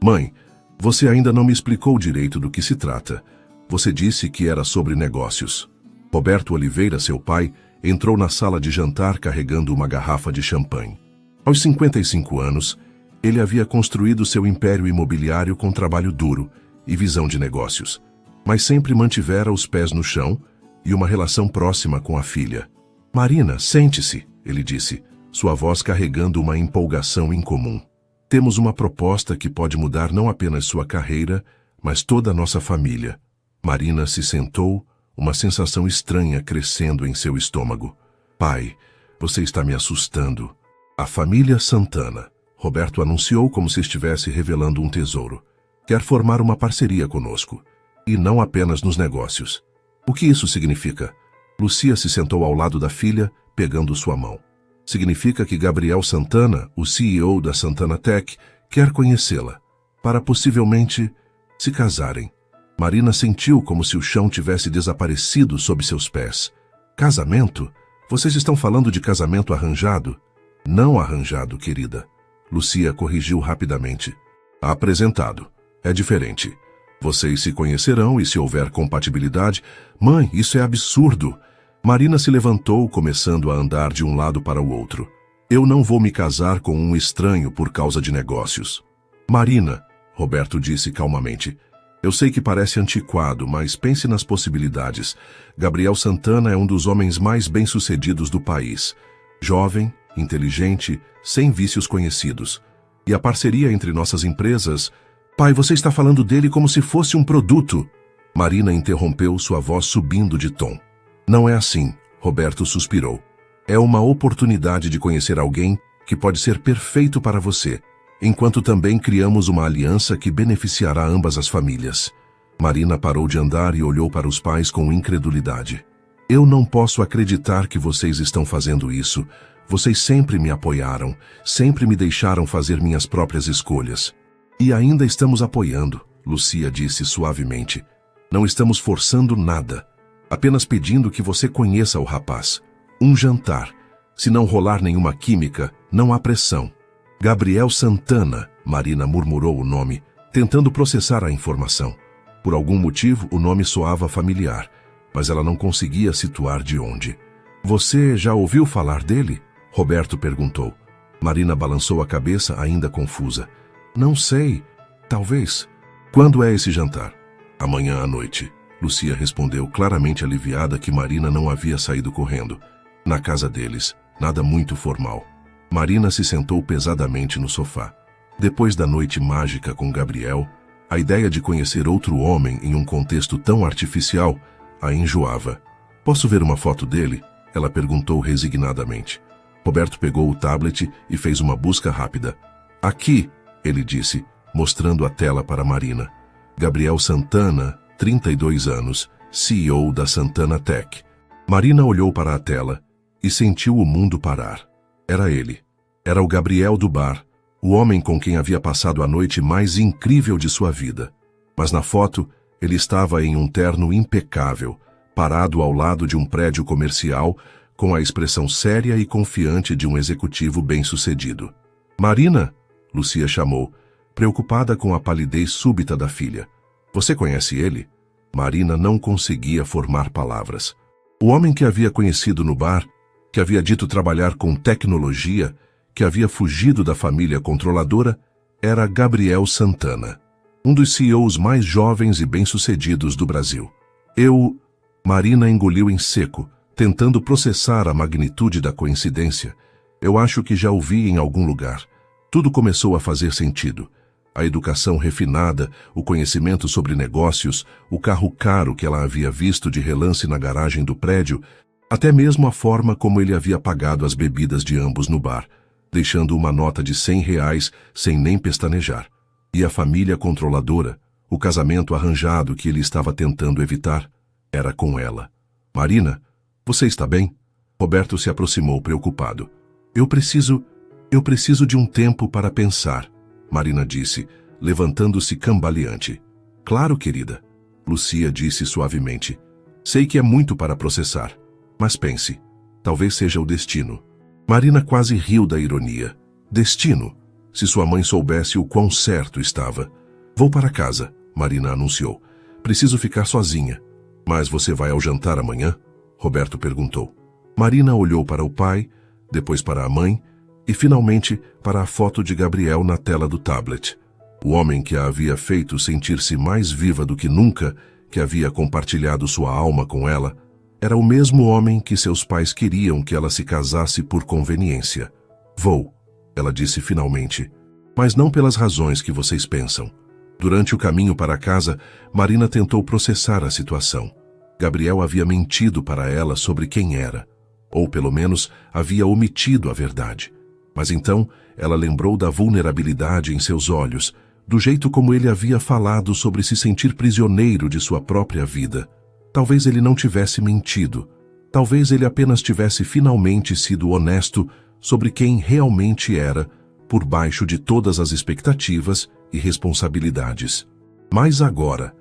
Mãe, você ainda não me explicou direito do que se trata. Você disse que era sobre negócios. Roberto Oliveira, seu pai, entrou na sala de jantar carregando uma garrafa de champanhe. Aos 55 anos, ele havia construído seu império imobiliário com trabalho duro e visão de negócios, mas sempre mantivera os pés no chão e uma relação próxima com a filha. Marina, sente-se, ele disse, sua voz carregando uma empolgação incomum. Temos uma proposta que pode mudar não apenas sua carreira, mas toda a nossa família. Marina se sentou, uma sensação estranha crescendo em seu estômago. Pai, você está me assustando. A família Santana. Roberto anunciou como se estivesse revelando um tesouro. Quer formar uma parceria conosco. E não apenas nos negócios. O que isso significa? Lucia se sentou ao lado da filha, pegando sua mão. Significa que Gabriel Santana, o CEO da Santana Tech, quer conhecê-la, para possivelmente se casarem. Marina sentiu como se o chão tivesse desaparecido sob seus pés. Casamento? Vocês estão falando de casamento arranjado? Não arranjado, querida. Lucia corrigiu rapidamente. Apresentado. É diferente. Vocês se conhecerão e se houver compatibilidade... Mãe, isso é absurdo. Marina se levantou, começando a andar de um lado para o outro. Eu não vou me casar com um estranho por causa de negócios. Marina, Roberto disse calmamente. Eu sei que parece antiquado, mas pense nas possibilidades. Gabriel Santana é um dos homens mais bem-sucedidos do país. Jovem, inteligente, sem vícios conhecidos. E a parceria entre nossas empresas... Pai, você está falando dele como se fosse um produto. Marina interrompeu, sua voz subindo de tom. Não é assim, Roberto suspirou. É uma oportunidade de conhecer alguém que pode ser perfeito para você, enquanto também criamos uma aliança que beneficiará ambas as famílias. Marina parou de andar e olhou para os pais com incredulidade. Eu não posso acreditar que vocês estão fazendo isso. Vocês sempre me apoiaram, sempre me deixaram fazer minhas próprias escolhas. E ainda estamos apoiando, Lucia disse suavemente. Não estamos forçando nada, apenas pedindo que você conheça o rapaz. Um jantar. Se não rolar nenhuma química, não há pressão. Gabriel Santana, Marina murmurou o nome, tentando processar a informação. Por algum motivo, o nome soava familiar, mas ela não conseguia situar de onde. Você já ouviu falar dele? Roberto perguntou. Marina balançou a cabeça, ainda confusa. Não sei. Talvez. Quando é esse jantar? Amanhã à noite. Lucia respondeu, claramente aliviada que Marina não havia saído correndo. Na casa deles. Nada muito formal. Marina se sentou pesadamente no sofá. Depois da noite mágica com Gabriel, a ideia de conhecer outro homem em um contexto tão artificial a enjoava. Posso ver uma foto dele? Ela perguntou resignadamente. Roberto pegou o tablet e fez uma busca rápida. Aqui, ele disse, mostrando a tela para Marina. Gabriel Santana, 32 anos, CEO da Santana Tech. Marina olhou para a tela e sentiu o mundo parar. Era ele. Era o Gabriel do bar, o homem com quem havia passado a noite mais incrível de sua vida. Mas na foto, ele estava em um terno impecável, parado ao lado de um prédio comercial, com a expressão séria e confiante de um executivo bem-sucedido. Marina, Lucia chamou, preocupada com a palidez súbita da filha. Você conhece ele? Marina não conseguia formar palavras. O homem que havia conhecido no bar, que havia dito trabalhar com tecnologia, que havia fugido da família controladora, era Gabriel Santana, um dos CEOs mais jovens e bem-sucedidos do Brasil. Marina engoliu em seco, tentando processar a magnitude da coincidência. Eu acho que já o vi em algum lugar. Tudo começou a fazer sentido. A educação refinada, o conhecimento sobre negócios, o carro caro que ela havia visto de relance na garagem do prédio, até mesmo a forma como ele havia pagado as bebidas de ambos no bar, deixando uma nota de R$100 sem nem pestanejar. E a família controladora, o casamento arranjado que ele estava tentando evitar, era com ela. Marina, você está bem? Roberto se aproximou preocupado. Eu preciso de um tempo para pensar, Marina disse, levantando-se cambaleante. Claro, querida, Lucia disse suavemente. Sei que é muito para processar, mas pense, talvez seja o destino. Marina quase riu da ironia. Destino? Se sua mãe soubesse o quão certo estava. Vou para casa, Marina anunciou. Preciso ficar sozinha. Mas você vai ao jantar amanhã? Roberto perguntou. Marina olhou para o pai, depois para a mãe e finalmente para a foto de Gabriel na tela do tablet. O homem que a havia feito sentir-se mais viva do que nunca, que havia compartilhado sua alma com ela, era o mesmo homem que seus pais queriam que ela se casasse por conveniência. Vou, ela disse finalmente, mas não pelas razões que vocês pensam. Durante o caminho para casa, Marina tentou processar a situação. Gabriel havia mentido para ela sobre quem era, ou pelo menos havia omitido a verdade. Mas então ela lembrou da vulnerabilidade em seus olhos, do jeito como ele havia falado sobre se sentir prisioneiro de sua própria vida. Talvez ele não tivesse mentido. Talvez ele apenas tivesse finalmente sido honesto sobre quem realmente era, por baixo de todas as expectativas e responsabilidades. Mas agora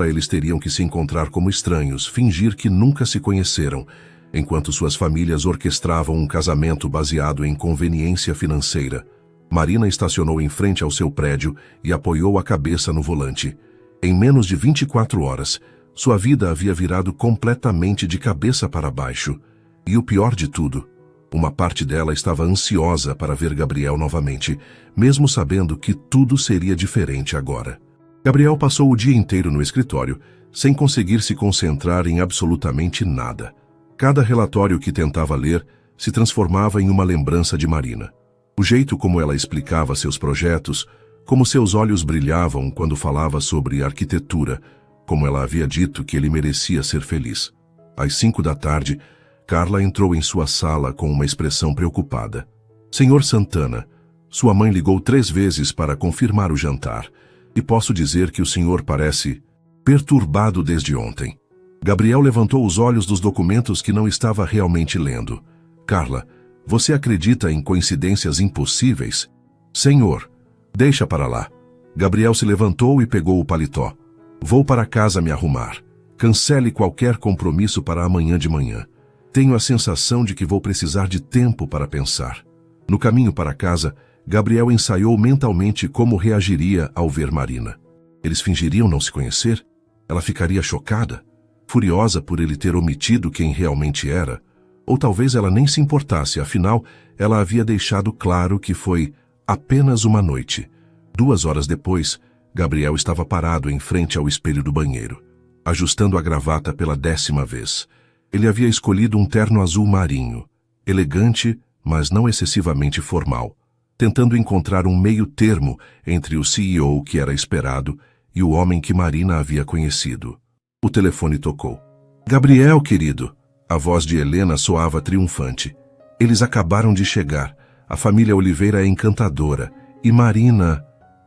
eles teriam que se encontrar como estranhos, fingir que nunca se conheceram, enquanto suas famílias orquestravam um casamento baseado em conveniência financeira. Marina estacionou em frente ao seu prédio e apoiou a cabeça no volante. Em menos de 24 horas, sua vida havia virado completamente de cabeça para baixo. E o pior de tudo, Uma parte dela estava ansiosa para ver Gabriel novamente, mesmo sabendo que tudo seria diferente agora. Gabriel passou o dia inteiro no escritório, sem conseguir se concentrar em absolutamente nada. Cada relatório que tentava ler se transformava em uma lembrança de Marina. O jeito como ela explicava seus projetos, como seus olhos brilhavam quando falava sobre arquitetura, como ela havia dito que ele merecia ser feliz. Às 5 da tarde, Carla entrou em sua sala com uma expressão preocupada. Senhor Santana, sua mãe ligou 3 vezes para confirmar o jantar, e posso dizer que o senhor parece perturbado desde ontem. Gabriel levantou os olhos dos documentos que não estava realmente lendo. Carla, você acredita em coincidências impossíveis? Senhor, deixa para lá. Gabriel se levantou e pegou o paletó. Vou para casa me arrumar. Cancele qualquer compromisso para amanhã de manhã. Tenho a sensação de que vou precisar de tempo para pensar. No caminho para casa, Gabriel ensaiou mentalmente como reagiria ao ver Marina. Eles fingiriam não se conhecer? Ela ficaria chocada? Furiosa por ele ter omitido quem realmente era? Ou talvez ela nem se importasse, afinal, ela havia deixado claro que foi apenas uma noite. 2 horas depois, Gabriel estava parado em frente ao espelho do banheiro, ajustando a gravata pela 10ª vez. Ele havia escolhido um terno azul marinho, elegante, mas não excessivamente formal, tentando encontrar um meio termo entre o CEO que era esperado e o homem que Marina havia conhecido. O telefone tocou. Gabriel, querido. A voz de Helena soava triunfante. Eles acabaram de chegar. A família Oliveira é encantadora. E Marina...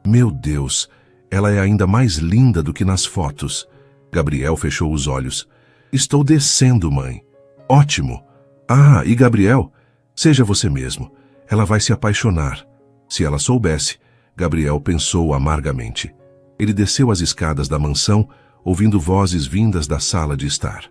Meu Deus, ela é ainda mais linda do que nas fotos. Gabriel fechou os olhos. Estou descendo, mãe. Ótimo. Ah, e Gabriel? Seja você mesmo. Ela vai se apaixonar. Se ela soubesse, Gabriel pensou amargamente. Ele desceu as escadas da mansão, ouvindo vozes vindas da sala de estar.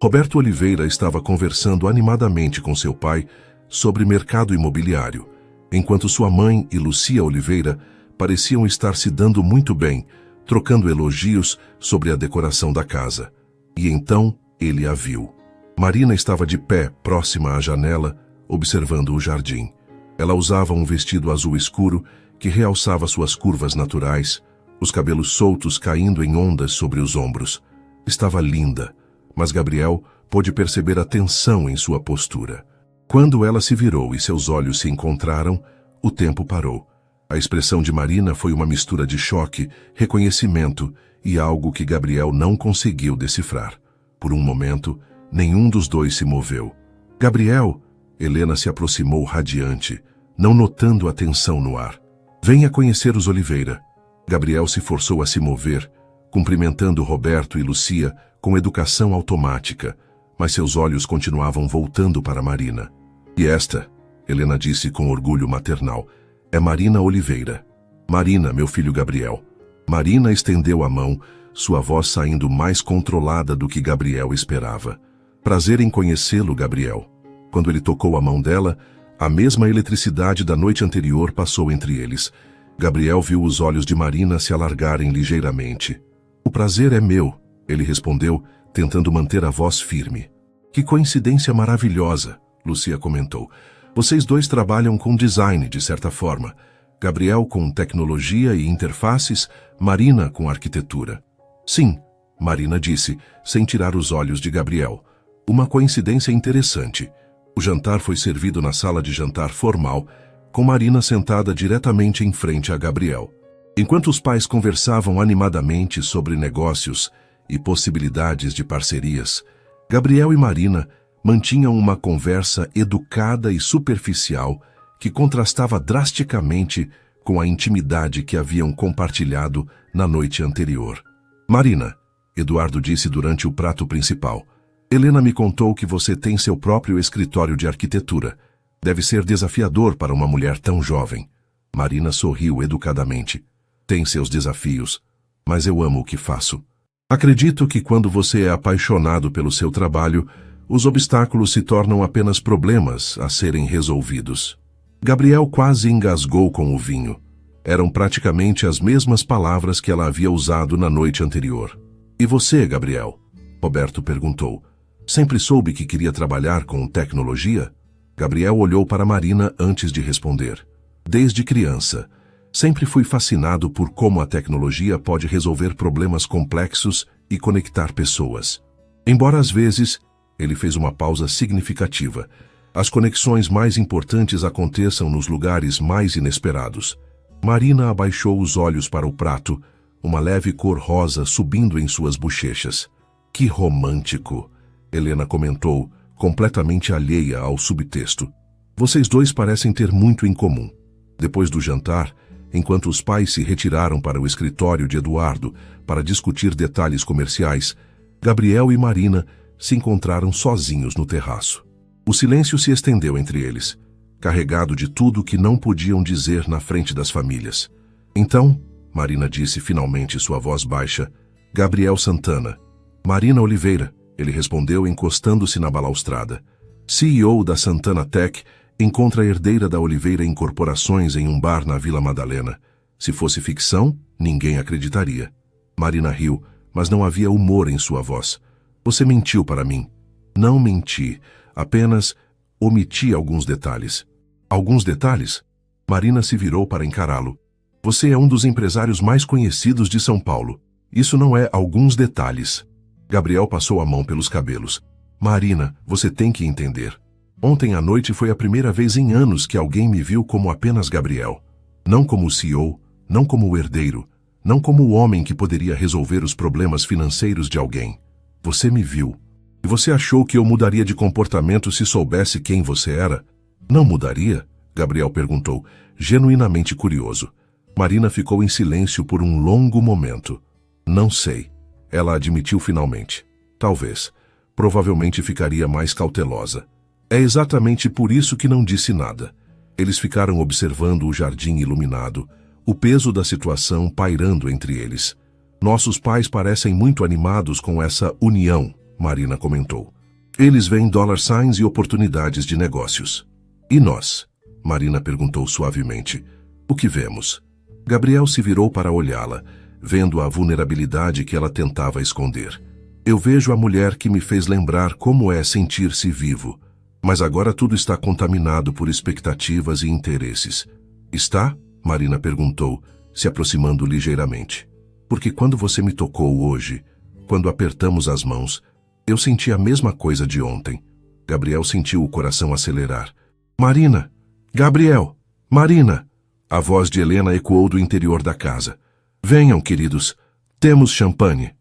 Roberto Oliveira estava conversando animadamente com seu pai sobre mercado imobiliário, enquanto sua mãe e Lucia Oliveira pareciam estar se dando muito bem, trocando elogios sobre a decoração da casa. E então ele a viu. Marina estava de pé, próxima à janela, observando o jardim. Ela usava um vestido azul escuro que realçava suas curvas naturais, os cabelos soltos caindo em ondas sobre os ombros. Estava linda, mas Gabriel pôde perceber a tensão em sua postura. Quando ela se virou e seus olhos se encontraram, o tempo parou. A expressão de Marina foi uma mistura de choque, reconhecimento e algo que Gabriel não conseguiu decifrar. Por um momento, nenhum dos dois se moveu. Gabriel! Helena se aproximou radiante, não notando a tensão no ar. Venha conhecer os Oliveira. Gabriel se forçou a se mover, cumprimentando Roberto e Lucia com educação automática, mas seus olhos continuavam voltando para Marina. E esta, Helena disse com orgulho maternal, é Marina Oliveira. Marina, meu filho Gabriel. Marina estendeu a mão, sua voz saindo mais controlada do que Gabriel esperava. Prazer em conhecê-lo, Gabriel. Quando ele tocou a mão dela, a mesma eletricidade da noite anterior passou entre eles. Gabriel viu os olhos de Marina se alargarem ligeiramente. O prazer é meu, ele respondeu, tentando manter a voz firme. Que coincidência maravilhosa, Lucia comentou. Vocês dois trabalham com design, de certa forma. Gabriel com tecnologia e interfaces, Marina com arquitetura. Sim, Marina disse, sem tirar os olhos de Gabriel. Uma coincidência interessante. O jantar foi servido na sala de jantar formal, com Marina sentada diretamente em frente a Gabriel. Enquanto os pais conversavam animadamente sobre negócios e possibilidades de parcerias, Gabriel e Marina mantinham uma conversa educada e superficial que contrastava drasticamente com a intimidade que haviam compartilhado na noite anterior. Marina, Eduardo disse durante o prato principal, Helena me contou que você tem seu próprio escritório de arquitetura. Deve ser desafiador para uma mulher tão jovem. Marina sorriu educadamente. Tem seus desafios, mas eu amo o que faço. Acredito que quando você é apaixonado pelo seu trabalho, os obstáculos se tornam apenas problemas a serem resolvidos. Gabriel quase engasgou com o vinho. Eram praticamente as mesmas palavras que ela havia usado na noite anterior. E você, Gabriel? Roberto perguntou. Sempre soube que queria trabalhar com tecnologia? Gabriel olhou para Marina antes de responder. Desde criança, sempre fui fascinado por como a tecnologia pode resolver problemas complexos e conectar pessoas. Embora às vezes, ele fez uma pausa significativa, as conexões mais importantes aconteçam nos lugares mais inesperados. Marina abaixou os olhos para o prato, uma leve cor rosa subindo em suas bochechas. Que romântico, Helena comentou, completamente alheia ao subtexto. Vocês dois parecem ter muito em comum. Depois do jantar, enquanto os pais se retiraram para o escritório de Eduardo para discutir detalhes comerciais, Gabriel e Marina se encontraram sozinhos no terraço. O silêncio se estendeu entre eles, carregado de tudo que não podiam dizer na frente das famílias. Então, Marina disse finalmente, sua voz baixa, Gabriel Santana. Marina Oliveira, ele respondeu encostando-se na balaustrada. CEO da Santana Tech, encontra a herdeira da Oliveira Incorporações em um bar na Vila Madalena. Se fosse ficção, ninguém acreditaria. Marina riu, mas não havia humor em sua voz. Você mentiu para mim. Não menti, apenas omiti alguns detalhes. Alguns detalhes? Marina se virou para encará-lo. Você é um dos empresários mais conhecidos de São Paulo. Isso não é alguns detalhes. Gabriel passou a mão pelos cabelos. Marina, você tem que entender. Ontem à noite foi a primeira vez em anos que alguém me viu como apenas Gabriel. Não como o CEO, não como o herdeiro, não como o homem que poderia resolver os problemas financeiros de alguém. Você me viu. E você achou que eu mudaria de comportamento se soubesse quem você era? Não mudaria? Gabriel perguntou, genuinamente curioso. Marina ficou em silêncio por um longo momento. Não sei. Ela admitiu finalmente. Talvez. Provavelmente ficaria mais cautelosa. É exatamente por isso que não disse nada. Eles ficaram observando o jardim iluminado, o peso da situação pairando entre eles. Nossos pais parecem muito animados com essa união, Marina comentou. Eles veem $ e oportunidades de negócios. E nós? Marina perguntou suavemente. O que vemos? Gabriel se virou para olhá-la, vendo a vulnerabilidade que ela tentava esconder. Eu vejo a mulher que me fez lembrar como é sentir-se vivo. Mas agora tudo está contaminado por expectativas e interesses. Está? Marina perguntou, se aproximando ligeiramente. Porque quando você me tocou hoje, quando apertamos as mãos, eu senti a mesma coisa de ontem. Gabriel sentiu o coração acelerar. Marina! Gabriel! Marina! A voz de Helena ecoou do interior da casa. Venham, queridos. Temos champanhe.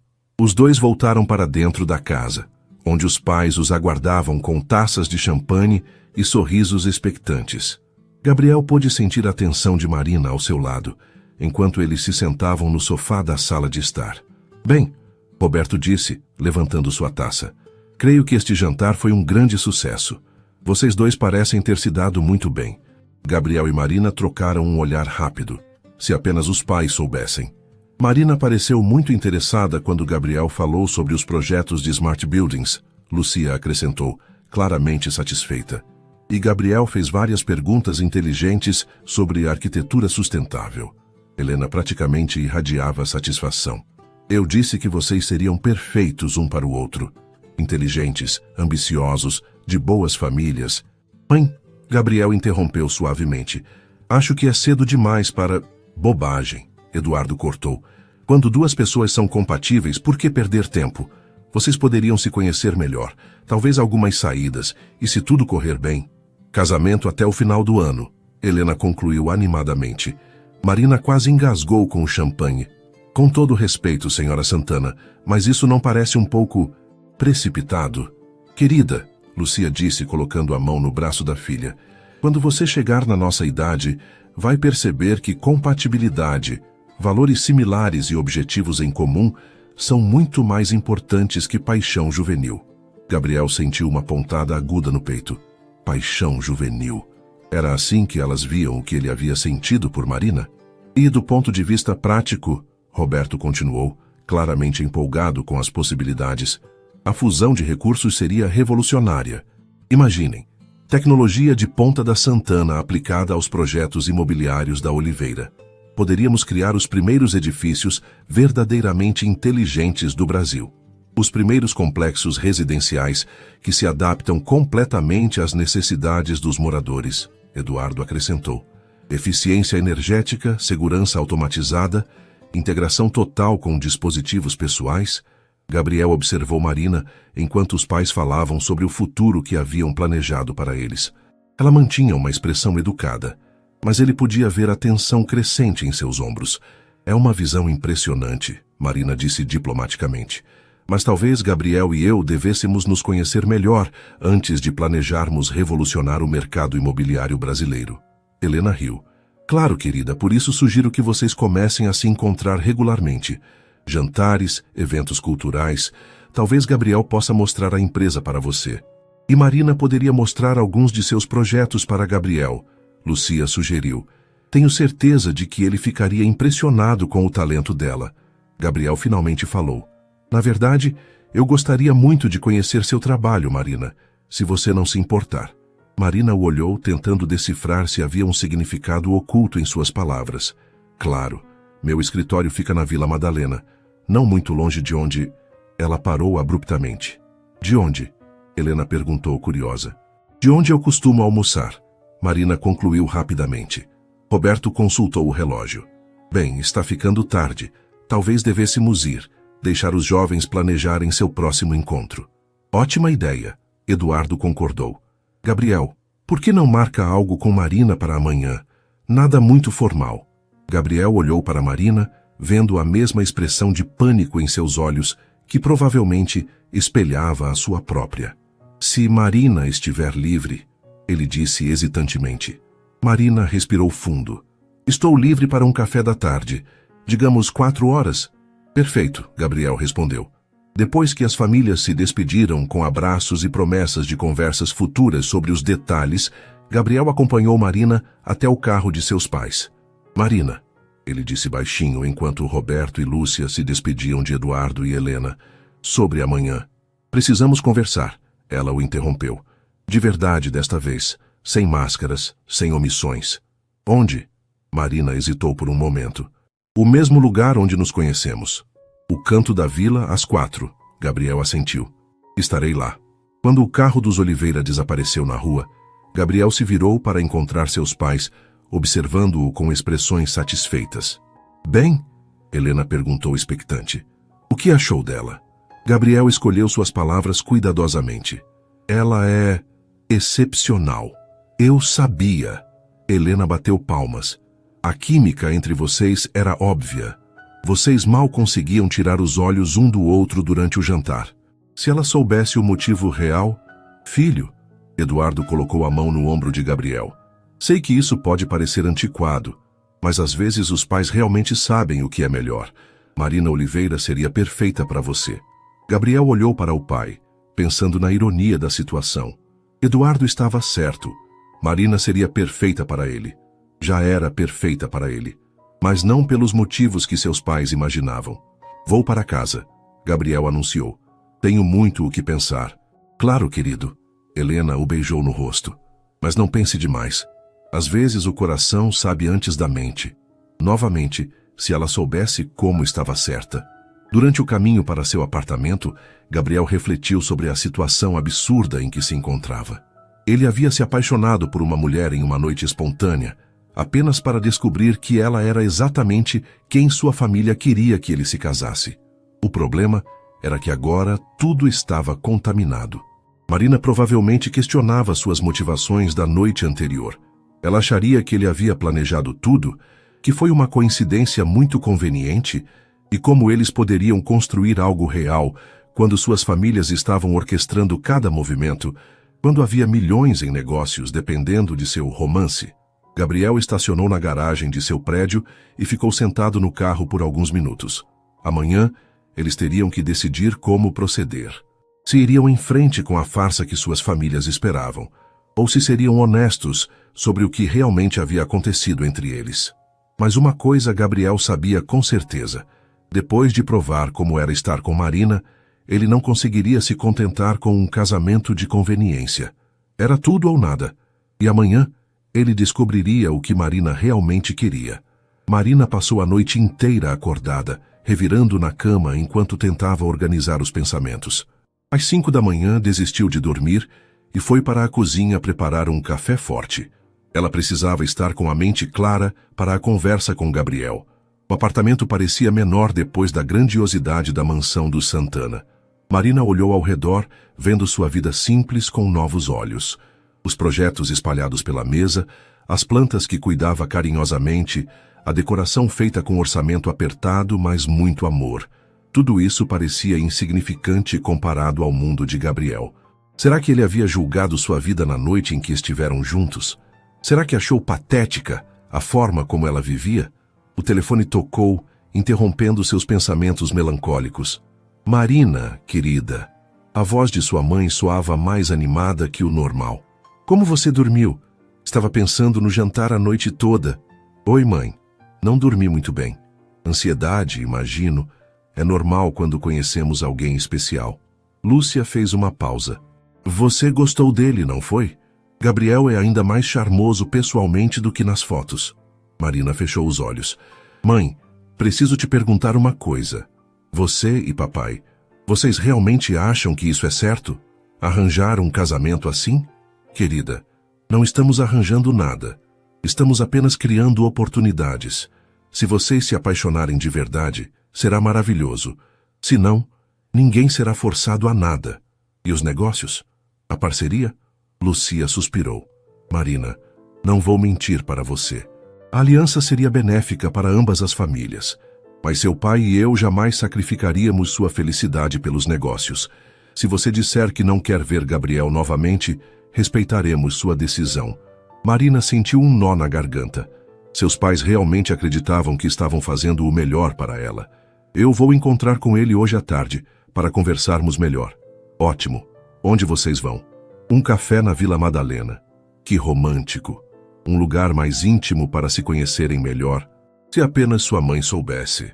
Os dois voltaram para dentro da casa, onde os pais os aguardavam com taças de champanhe e sorrisos expectantes. Gabriel pôde sentir a tensão de Marina ao seu lado, enquanto eles se sentavam no sofá da sala de estar. Bem, Roberto disse, levantando sua taça, creio que este jantar foi um grande sucesso. Vocês dois parecem ter se dado muito bem. Gabriel e Marina trocaram um olhar rápido. Se apenas os pais soubessem. Marina pareceu muito interessada quando Gabriel falou sobre os projetos de Smart Buildings, Lucia acrescentou, claramente satisfeita. E Gabriel fez várias perguntas inteligentes sobre arquitetura sustentável. Helena praticamente irradiava satisfação. Eu disse que vocês seriam perfeitos um para o outro. Inteligentes, ambiciosos, de boas famílias. Mãe, Gabriel interrompeu suavemente. Acho que é cedo demais para... Bobagem. Eduardo cortou. Quando duas pessoas são compatíveis, por que perder tempo? Vocês poderiam se conhecer melhor, talvez algumas saídas, e se tudo correr bem. Casamento até o final do ano, Helena concluiu animadamente. Marina quase engasgou com o champanhe. Com todo respeito, senhora Santana, mas isso não parece um pouco precipitado? Querida, Lucia disse colocando a mão no braço da filha, quando você chegar na nossa idade, vai perceber que compatibilidade, valores similares e objetivos em comum são muito mais importantes que paixão juvenil. Gabriel sentiu uma pontada aguda no peito. Paixão juvenil. Era assim que elas viam o que ele havia sentido por Marina? E do ponto de vista prático, Roberto continuou, claramente empolgado com as possibilidades, a fusão de recursos seria revolucionária. Imaginem, tecnologia de ponta da Santana aplicada aos projetos imobiliários da Oliveira. Poderíamos criar os primeiros edifícios verdadeiramente inteligentes do Brasil. Os primeiros complexos residenciais que se adaptam completamente às necessidades dos moradores, Eduardo acrescentou. Eficiência energética, segurança automatizada, integração total com dispositivos pessoais. Gabriel observou Marina enquanto os pais falavam sobre o futuro que haviam planejado para eles. Ela mantinha uma expressão educada, mas ele podia ver a tensão crescente em seus ombros. É uma visão impressionante, Marina disse diplomaticamente. Mas talvez Gabriel e eu devêssemos nos conhecer melhor antes de planejarmos revolucionar o mercado imobiliário brasileiro. Helena riu. Claro, querida, por isso sugiro que vocês comecem a se encontrar regularmente. Jantares, eventos culturais. Talvez Gabriel possa mostrar a empresa para você. E Marina poderia mostrar alguns de seus projetos para Gabriel. Lucia sugeriu. Tenho certeza de que ele ficaria impressionado com o talento dela. Gabriel finalmente falou. Na verdade, eu gostaria muito de conhecer seu trabalho, Marina, se você não se importar. Marina o olhou, tentando decifrar se havia um significado oculto em suas palavras. Claro, meu escritório fica na Vila Madalena, não muito longe de onde... Ela parou abruptamente. De onde? Helena perguntou, curiosa. De onde eu costumo almoçar? Marina concluiu rapidamente. Roberto consultou o relógio. Bem, está ficando tarde. Talvez devêssemos ir. Deixar os jovens planejarem seu próximo encontro. Ótima ideia, Eduardo concordou. Gabriel, por que não marca algo com Marina para amanhã? Nada muito formal. Gabriel olhou para Marina, vendo a mesma expressão de pânico em seus olhos, que provavelmente espelhava a sua própria. Se Marina estiver livre, ele disse hesitantemente. Marina respirou fundo. Estou livre para um café da tarde. Digamos 4 horas. Perfeito, Gabriel respondeu. Depois que as famílias se despediram com abraços e promessas de conversas futuras sobre os detalhes, Gabriel acompanhou Marina até o carro de seus pais. Marina, ele disse baixinho enquanto Roberto e Lúcia se despediam de Eduardo e Helena. Sobre amanhã. Precisamos conversar, ela o interrompeu. De verdade desta vez, sem máscaras, sem omissões. Onde? Marina hesitou por um momento. O mesmo lugar onde nos conhecemos. O canto da vila, às 4. Gabriel assentiu. Estarei lá. Quando o carro dos Oliveira desapareceu na rua, Gabriel se virou para encontrar seus pais, observando-o com expressões satisfeitas. Bem? Helena perguntou expectante. O que achou dela? Gabriel escolheu suas palavras cuidadosamente. Ela é excepcional. Eu sabia. Helena bateu palmas. A química entre vocês era óbvia. Vocês mal conseguiam tirar os olhos um do outro durante o jantar. Se ela soubesse o motivo real... Filho, Eduardo colocou a mão no ombro de Gabriel. Sei que isso pode parecer antiquado, mas às vezes os pais realmente sabem o que é melhor. Marina Oliveira seria perfeita para você. Gabriel olhou para o pai, pensando na ironia da situação. Eduardo estava certo. Marina seria perfeita para ele. Já era perfeita para ele. Mas não pelos motivos que seus pais imaginavam. Vou para casa, Gabriel anunciou. Tenho muito o que pensar. Claro, querido. Helena o beijou no rosto. Mas não pense demais. Às vezes o coração sabe antes da mente. Novamente, se ela soubesse como estava certa. Durante o caminho para seu apartamento, Gabriel refletiu sobre a situação absurda em que se encontrava. Ele havia se apaixonado por uma mulher em uma noite espontânea, apenas para descobrir que ela era exatamente quem sua família queria que ele se casasse. O problema era que agora tudo estava contaminado. Marina provavelmente questionava suas motivações da noite anterior. Ela acharia que ele havia planejado tudo, que foi uma coincidência muito conveniente, e como eles poderiam construir algo real quando suas famílias estavam orquestrando cada movimento, quando havia milhões em negócios dependendo de seu romance. Gabriel estacionou na garagem de seu prédio e ficou sentado no carro por alguns minutos. Amanhã, eles teriam que decidir como proceder. Se iriam em frente com a farsa que suas famílias esperavam, ou se seriam honestos sobre o que realmente havia acontecido entre eles. Mas uma coisa Gabriel sabia com certeza. Depois de provar como era estar com Marina, ele não conseguiria se contentar com um casamento de conveniência. Era tudo ou nada. E amanhã, ele descobriria o que Marina realmente queria. Marina passou a noite inteira acordada, revirando na cama enquanto tentava organizar os pensamentos. Às 5 da manhã, desistiu de dormir e foi para a cozinha preparar um café forte. Ela precisava estar com a mente clara para a conversa com Gabriel. O apartamento parecia menor depois da grandiosidade da mansão dos Santana. Marina olhou ao redor, vendo sua vida simples com novos olhos. Os projetos espalhados pela mesa, as plantas que cuidava carinhosamente, a decoração feita com orçamento apertado, mas muito amor. Tudo isso parecia insignificante comparado ao mundo de Gabriel. Será que ele havia julgado sua vida na noite em que estiveram juntos? Será que achou patética a forma como ela vivia? O telefone tocou, interrompendo seus pensamentos melancólicos. Marina, querida. A voz de sua mãe soava mais animada que o normal. Como você dormiu? Estava pensando no jantar a noite toda. Oi, mãe. Não dormi muito bem. Ansiedade, imagino, é normal quando conhecemos alguém especial. Lúcia fez uma pausa. Você gostou dele, não foi? Gabriel é ainda mais charmoso pessoalmente do que nas fotos. Marina fechou os olhos. Mãe, preciso te perguntar uma coisa. Você e papai, vocês realmente acham que isso é certo? Arranjar um casamento assim? Querida, não estamos arranjando nada. Estamos apenas criando oportunidades. Se vocês se apaixonarem de verdade, será maravilhoso. Se não, ninguém será forçado a nada. E os negócios? A parceria? Lúcia suspirou. Marina, não vou mentir para você. A aliança seria benéfica para ambas as famílias. Mas seu pai e eu jamais sacrificaríamos sua felicidade pelos negócios. Se você disser que não quer ver Gabriel novamente, respeitaremos sua decisão. Marina sentiu um nó na garganta. Seus pais realmente acreditavam que estavam fazendo o melhor para ela. Eu vou encontrar com ele hoje à tarde, para conversarmos melhor. Ótimo. Onde vocês vão? Um café na Vila Madalena. Que romântico. Um lugar mais íntimo para se conhecerem melhor. Se apenas sua mãe soubesse.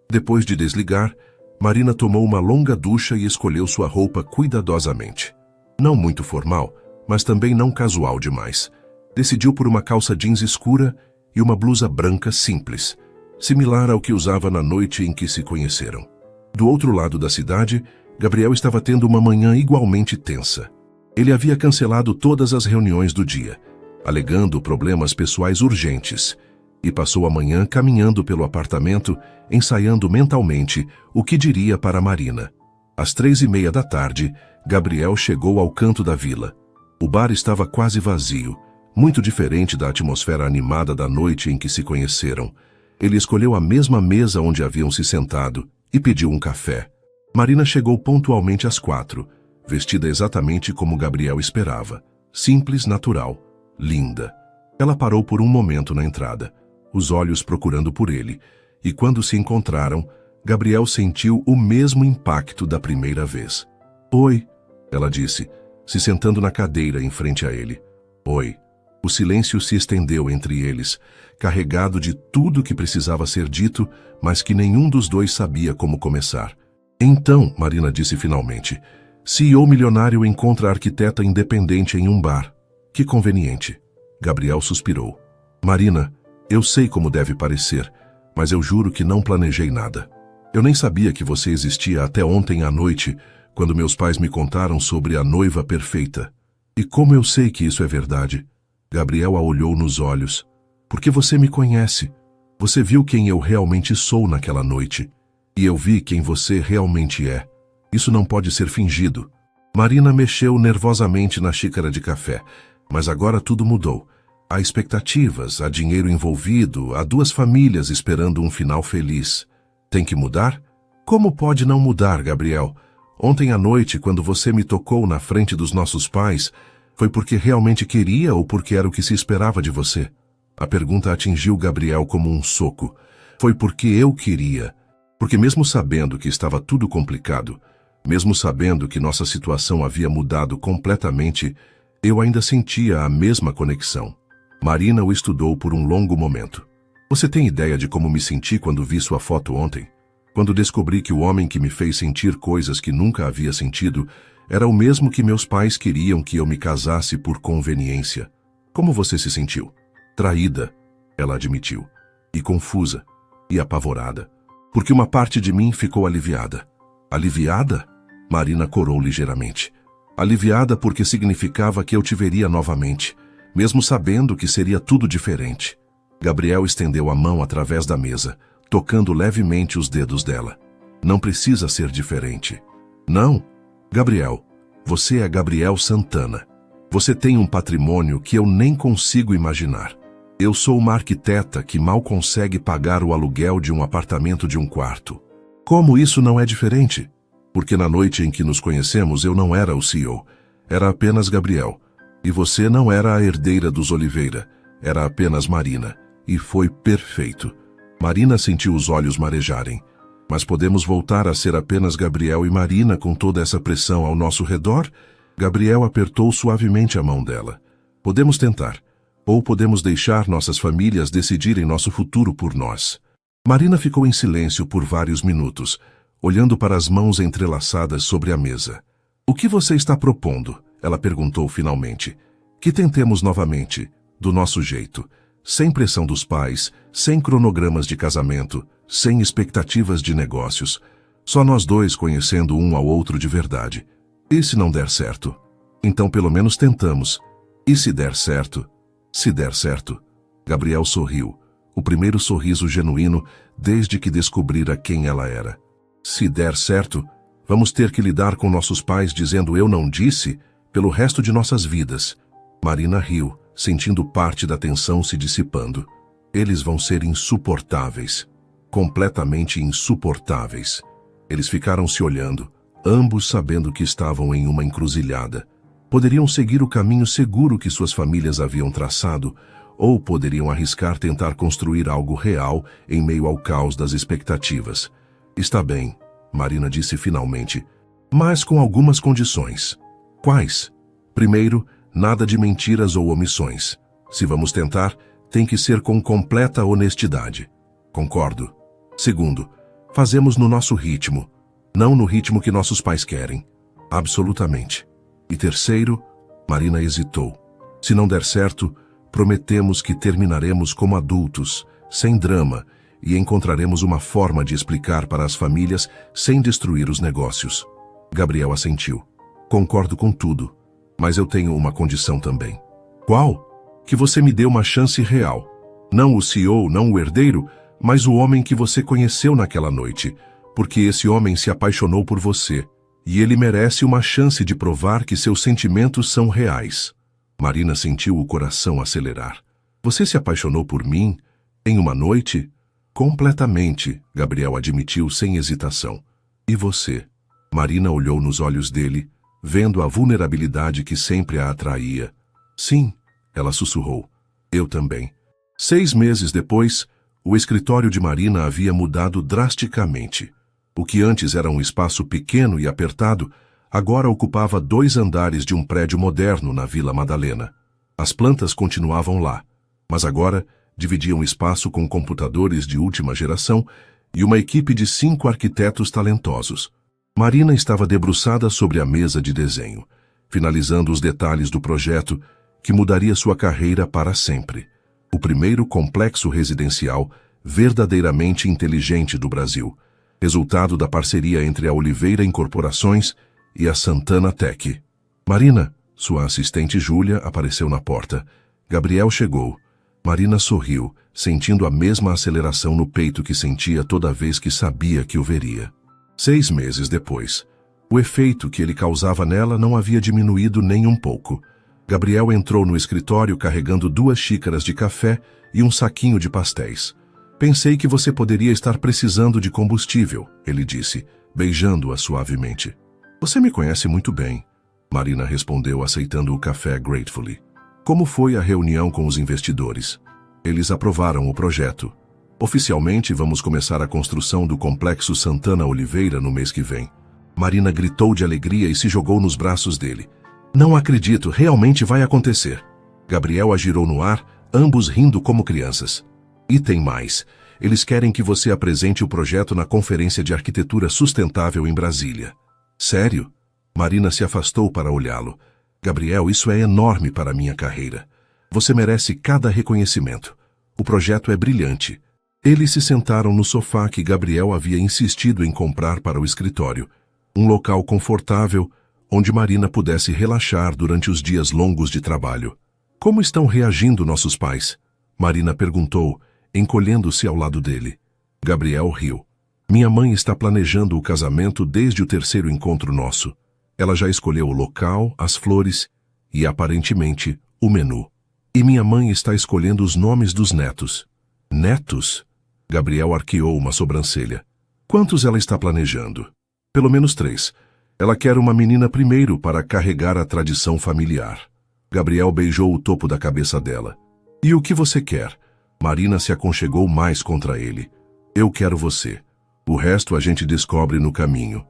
Depois de desligar, Marina tomou uma longa ducha e escolheu sua roupa cuidadosamente. Não muito formal, mas também não casual demais. Decidiu por uma calça jeans escura e uma blusa branca simples, similar ao que usava na noite em que se conheceram. Do outro lado da cidade, Gabriel estava tendo uma manhã igualmente tensa. Ele havia cancelado todas as reuniões do dia, alegando problemas pessoais urgentes, e passou a manhã caminhando pelo apartamento, ensaiando mentalmente o que diria para Marina. Às 3:30 da tarde, Gabriel chegou ao canto da vila. O bar estava quase vazio, muito diferente da atmosfera animada da noite em que se conheceram. Ele escolheu a mesma mesa onde haviam se sentado e pediu um café. Marina chegou pontualmente às 4, vestida exatamente como Gabriel esperava. Simples, natural, linda. Ela parou por um momento na entrada, os olhos procurando por ele, e quando se encontraram, Gabriel sentiu o mesmo impacto da primeira vez. Oi, ela disse, se sentando na cadeira em frente a ele. Oi. O silêncio se estendeu entre eles, carregado de tudo que precisava ser dito, mas que nenhum dos dois sabia como começar. Então, Marina disse finalmente, CEO milionário encontra arquiteta independente em um bar. Que conveniente. Gabriel suspirou. Marina, eu sei como deve parecer, mas eu juro que não planejei nada. Eu nem sabia que você existia até ontem à noite, quando meus pais me contaram sobre a noiva perfeita. E como eu sei que isso é verdade? Gabriel a olhou nos olhos. Porque você me conhece. Você viu quem eu realmente sou naquela noite. E eu vi quem você realmente é. Isso não pode ser fingido. Marina mexeu nervosamente na xícara de café, mas agora tudo mudou. Há expectativas, há dinheiro envolvido, há duas famílias esperando um final feliz. Tem que mudar? Como pode não mudar, Gabriel? Ontem à noite, quando você me tocou na frente dos nossos pais, foi porque realmente queria ou porque era o que se esperava de você? A pergunta atingiu Gabriel como um soco. Foi porque eu queria. Porque mesmo sabendo que estava tudo complicado, mesmo sabendo que nossa situação havia mudado completamente, eu ainda sentia a mesma conexão. Marina o estudou por um longo momento. Você tem ideia de como me senti quando vi sua foto ontem? Quando descobri que o homem que me fez sentir coisas que nunca havia sentido era o mesmo que meus pais queriam que eu me casasse por conveniência. Como você se sentiu? Traída, ela admitiu. E confusa. E apavorada. porque uma parte de mim ficou aliviada. Aliviada? Marina corou ligeiramente. Aliviada porque significava que eu te veria novamente, mesmo sabendo que seria tudo diferente. Gabriel estendeu a mão através da mesa, tocando levemente os dedos dela. Não precisa ser diferente. Não. Gabriel, você é Gabriel Santana. Você tem um patrimônio que eu nem consigo imaginar. Eu sou uma arquiteta que mal consegue pagar o aluguel de um apartamento de um quarto. Como isso não é diferente? Porque na noite em que nos conhecemos eu não era o CEO, era apenas Gabriel. E você não era a herdeira dos Oliveira, era apenas Marina. E foi perfeito. Marina sentiu os olhos marejarem. Mas podemos voltar a ser apenas Gabriel e Marina com toda essa pressão ao nosso redor? Gabriel apertou suavemente a mão dela. Podemos tentar. Ou podemos deixar nossas famílias decidirem nosso futuro por nós. Marina ficou em silêncio por vários minutos, olhando para as mãos entrelaçadas sobre a mesa. O que você está propondo? Ela perguntou finalmente. Que tentemos novamente, do nosso jeito. Sem pressão dos pais, sem cronogramas de casamento, sem expectativas de negócios. Só nós dois conhecendo um ao outro de verdade. E se não der certo? Então pelo menos tentamos. E se der certo? Se der certo. Gabriel sorriu, o primeiro sorriso genuíno desde que descobrira quem ela era. Se der certo, vamos ter que lidar com nossos pais dizendo eu não disse pelo resto de nossas vidas. Marina riu, sentindo parte da tensão se dissipando. Eles vão ser insuportáveis. Completamente insuportáveis. Eles ficaram se olhando, ambos sabendo que estavam em uma encruzilhada. Poderiam seguir o caminho seguro que suas famílias haviam traçado, ou poderiam arriscar tentar construir algo real em meio ao caos das expectativas. Está bem, Marina disse finalmente, mas com algumas condições. Quais? Primeiro, nada de mentiras ou omissões. Se vamos tentar, tem que ser com completa honestidade. Concordo. Segundo, fazemos no nosso ritmo, não no ritmo que nossos pais querem. Absolutamente. E terceiro, Marina hesitou. Se não der certo, prometemos que terminaremos como adultos, sem drama, e encontraremos uma forma de explicar para as famílias sem destruir os negócios. Gabriel assentiu. Concordo com tudo, mas eu tenho uma condição também. Qual? Que você me dê uma chance real. Não o CEO, não o herdeiro, mas o homem que você conheceu naquela noite, porque esse homem se apaixonou por você, e ele merece uma chance de provar que seus sentimentos são reais. Marina sentiu o coração acelerar. Você se apaixonou por mim? Em uma noite? Completamente, Gabriel admitiu sem hesitação. E você? Marina olhou nos olhos dele, vendo a vulnerabilidade que sempre a atraía. Sim, ela sussurrou. Eu também. 6 meses depois, o escritório de Marina havia mudado drasticamente. O que antes era um espaço pequeno e apertado, agora ocupava 2 andares de um prédio moderno na Vila Madalena. As plantas continuavam lá, mas agora dividiam espaço com computadores de última geração e uma equipe de 5 arquitetos talentosos. Marina estava debruçada sobre a mesa de desenho, finalizando os detalhes do projeto que mudaria sua carreira para sempre. O primeiro complexo residencial verdadeiramente inteligente do Brasil, resultado da parceria entre a Oliveira Incorporações e a Santana Tech. Marina, sua assistente Júlia, apareceu na porta. Gabriel chegou. Marina sorriu, sentindo a mesma aceleração no peito que sentia toda vez que sabia que o veria. 6 meses depois, o efeito que ele causava nela não havia diminuído nem um pouco. Gabriel entrou no escritório carregando 2 xícaras de café e um saquinho de pastéis. Pensei que você poderia estar precisando de combustível, ele disse, beijando-a suavemente. Você me conhece muito bem, Marina respondeu aceitando o café gratefully. Como foi a reunião com os investidores? Eles aprovaram o projeto. Oficialmente vamos começar a construção do complexo Santana Oliveira no mês que vem. Marina gritou de alegria e se jogou nos braços dele. Não acredito, realmente vai acontecer. Gabriel a girou no ar, ambos rindo como crianças. E tem mais. Eles querem que você apresente o projeto na Conferência de Arquitetura Sustentável em Brasília. Sério? Marina se afastou para olhá-lo. Gabriel, isso é enorme para minha carreira. Você merece cada reconhecimento. O projeto é brilhante. Eles se sentaram no sofá que Gabriel havia insistido em comprar para o escritório, um local confortável onde Marina pudesse relaxar durante os dias longos de trabalho. Como estão reagindo nossos pais? Marina perguntou, encolhendo-se ao lado dele. Gabriel riu. Minha mãe está planejando o casamento desde o terceiro encontro nosso. Ela já escolheu o local, as flores e, aparentemente, o menu. E minha mãe está escolhendo os nomes dos netos. Netos? Gabriel arqueou uma sobrancelha. Quantos ela está planejando? Pelo menos 3. Ela quer uma menina primeiro para carregar a tradição familiar. Gabriel beijou o topo da cabeça dela. E o que você quer? Marina se aconchegou mais contra ele. Eu quero você. O resto a gente descobre no caminho.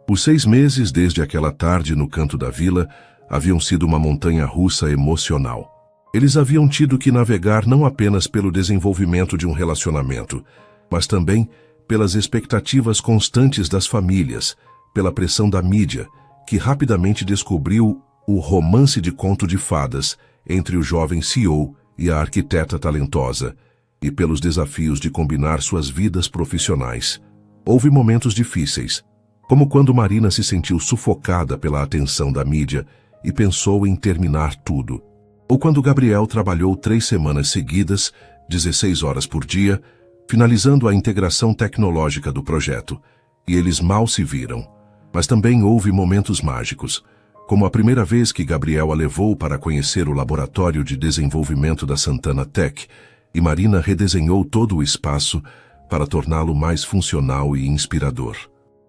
Os 6 meses desde aquela tarde no canto da vila haviam sido uma montanha-russa emocional. Eles haviam tido que navegar não apenas pelo desenvolvimento de um relacionamento, mas também pelas expectativas constantes das famílias, pela pressão da mídia, que rapidamente descobriu o romance de conto de fadas entre o jovem CEO e a arquiteta talentosa, e pelos desafios de combinar suas vidas profissionais. Houve momentos difíceis, como quando Marina se sentiu sufocada pela atenção da mídia e pensou em terminar tudo. Ou quando Gabriel trabalhou 3 semanas seguidas, 16 horas por dia, finalizando a integração tecnológica do projeto, e eles mal se viram. Mas também houve momentos mágicos, como a primeira vez que Gabriel a levou para conhecer o laboratório de desenvolvimento da Santana Tech, e Marina redesenhou todo o espaço para torná-lo mais funcional e inspirador.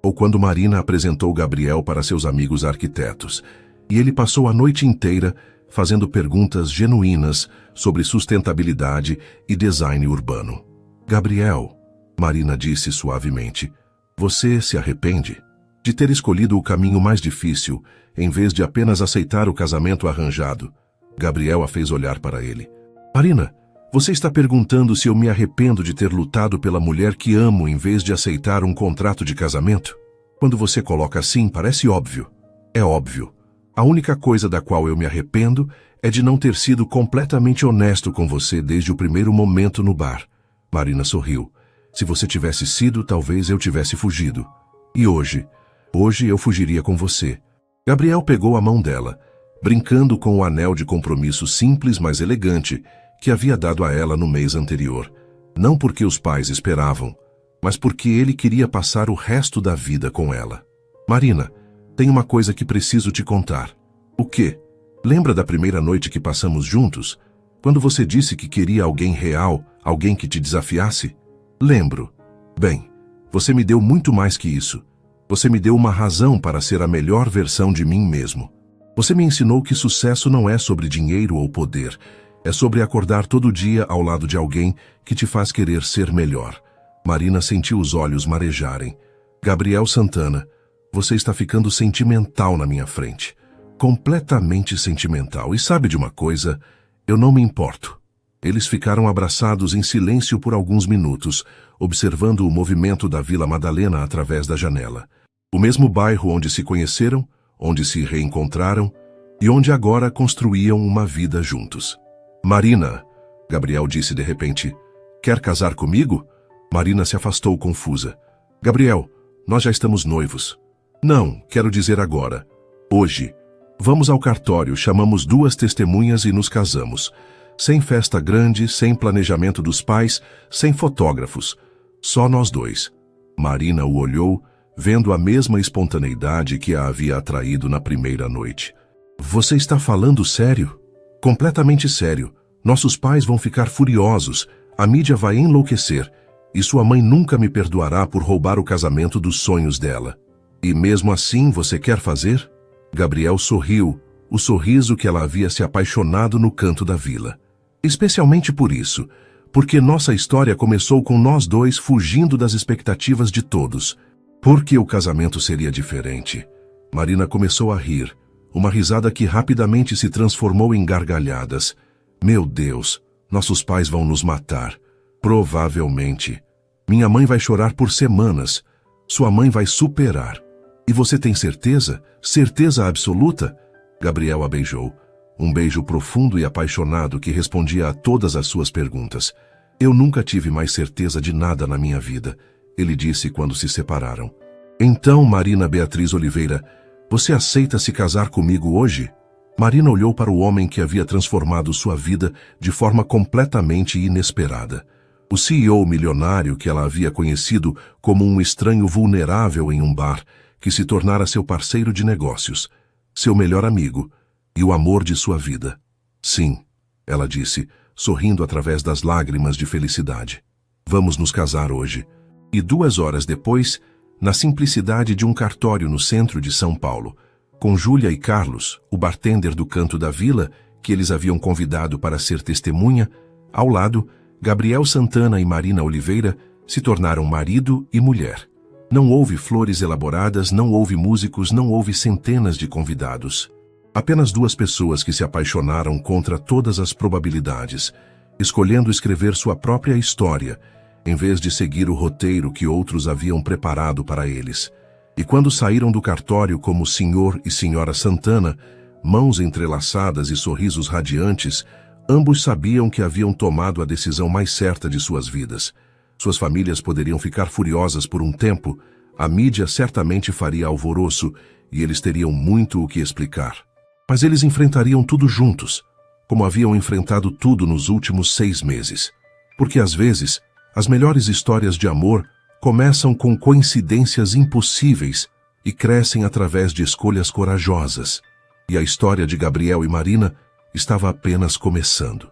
Ou quando Marina apresentou Gabriel para seus amigos arquitetos, e ele passou a noite inteira fazendo perguntas genuínas sobre sustentabilidade e design urbano. Gabriel, Marina disse suavemente, você se arrepende de ter escolhido o caminho mais difícil em vez de apenas aceitar o casamento arranjado? Gabriel a fez olhar para ele. Marina, você está perguntando se eu me arrependo de ter lutado pela mulher que amo em vez de aceitar um contrato de casamento? Quando você coloca assim, parece óbvio. É óbvio. A única coisa da qual eu me arrependo é de não ter sido completamente honesto com você desde o primeiro momento no bar. Marina sorriu. Se você tivesse sido, talvez eu tivesse fugido. E hoje eu fugiria com você. Gabriel pegou a mão dela, brincando com o anel de compromisso simples, mas elegante, que havia dado a ela no mês anterior. Não porque os pais esperavam, mas porque ele queria passar o resto da vida com ela. Marina, tem uma coisa que preciso te contar. O quê? Lembra da primeira noite que passamos juntos? Quando você disse que queria alguém real, alguém que te desafiasse? Lembro. Bem, você me deu muito mais que isso. Você me deu uma razão para ser a melhor versão de mim mesmo. Você me ensinou que sucesso não é sobre dinheiro ou poder. É sobre acordar todo dia ao lado de alguém que te faz querer ser melhor. Marina sentiu os olhos marejarem. Gabriel Santana, você está ficando sentimental na minha frente. Completamente sentimental. E sabe de uma coisa? Eu não me importo. Eles ficaram abraçados em silêncio por alguns minutos, observando o movimento da Vila Madalena através da janela. O mesmo bairro onde se conheceram, onde se reencontraram e onde agora construíam uma vida juntos. Marina, Gabriel disse de repente, quer casar comigo? Marina se afastou confusa. Gabriel, nós já estamos noivos. Não, quero dizer agora. Hoje. Vamos ao cartório, chamamos 2 testemunhas e nos casamos. Sem festa grande, sem planejamento dos pais, sem fotógrafos. Só nós 2. Marina o olhou, vendo a mesma espontaneidade que a havia atraído na primeira noite. Você está falando sério? Completamente sério. Nossos pais vão ficar furiosos, a mídia vai enlouquecer, e sua mãe nunca me perdoará por roubar o casamento dos sonhos dela. E mesmo assim você quer fazer? Gabriel sorriu, o sorriso que ela havia se apaixonado no canto da vila. Especialmente por isso, porque nossa história começou com nós 2 fugindo das expectativas de todos. Porque o casamento seria diferente. Marina começou a rir, uma risada que rapidamente se transformou em gargalhadas. Meu Deus, nossos pais vão nos matar. Provavelmente. Minha mãe vai chorar por semanas. Sua mãe vai superar. E você tem certeza? Certeza absoluta? Gabriel a beijou. Um beijo profundo e apaixonado que respondia a todas as suas perguntas. Eu nunca tive mais certeza de nada na minha vida, ele disse quando se separaram. Então, Marina Beatriz Oliveira, você aceita se casar comigo hoje? Marina olhou para o homem que havia transformado sua vida de forma completamente inesperada. O CEO milionário que ela havia conhecido como um estranho vulnerável em um bar, que se tornara seu parceiro de negócios, seu melhor amigo e o amor de sua vida. Sim, ela disse, sorrindo através das lágrimas de felicidade. Vamos nos casar hoje. E 2 horas depois, na simplicidade de um cartório no centro de São Paulo, com Júlia e Carlos, o bartender do canto da vila, que eles haviam convidado para ser testemunha, ao lado, Gabriel Santana e Marina Oliveira se tornaram marido e mulher. Não houve flores elaboradas, não houve músicos, não houve centenas de convidados. Apenas 2 pessoas que se apaixonaram contra todas as probabilidades, escolhendo escrever sua própria história, em vez de seguir o roteiro que outros haviam preparado para eles. E quando saíram do cartório como Sr. e Sra. Santana, mãos entrelaçadas e sorrisos radiantes, ambos sabiam que haviam tomado a decisão mais certa de suas vidas. Suas famílias poderiam ficar furiosas por um tempo, a mídia certamente faria alvoroço e eles teriam muito o que explicar. Mas eles enfrentariam tudo juntos, como haviam enfrentado tudo nos últimos 6 meses. Porque às vezes, as melhores histórias de amor começam com coincidências impossíveis e crescem através de escolhas corajosas. E a história de Gabriel e Marina estava apenas começando.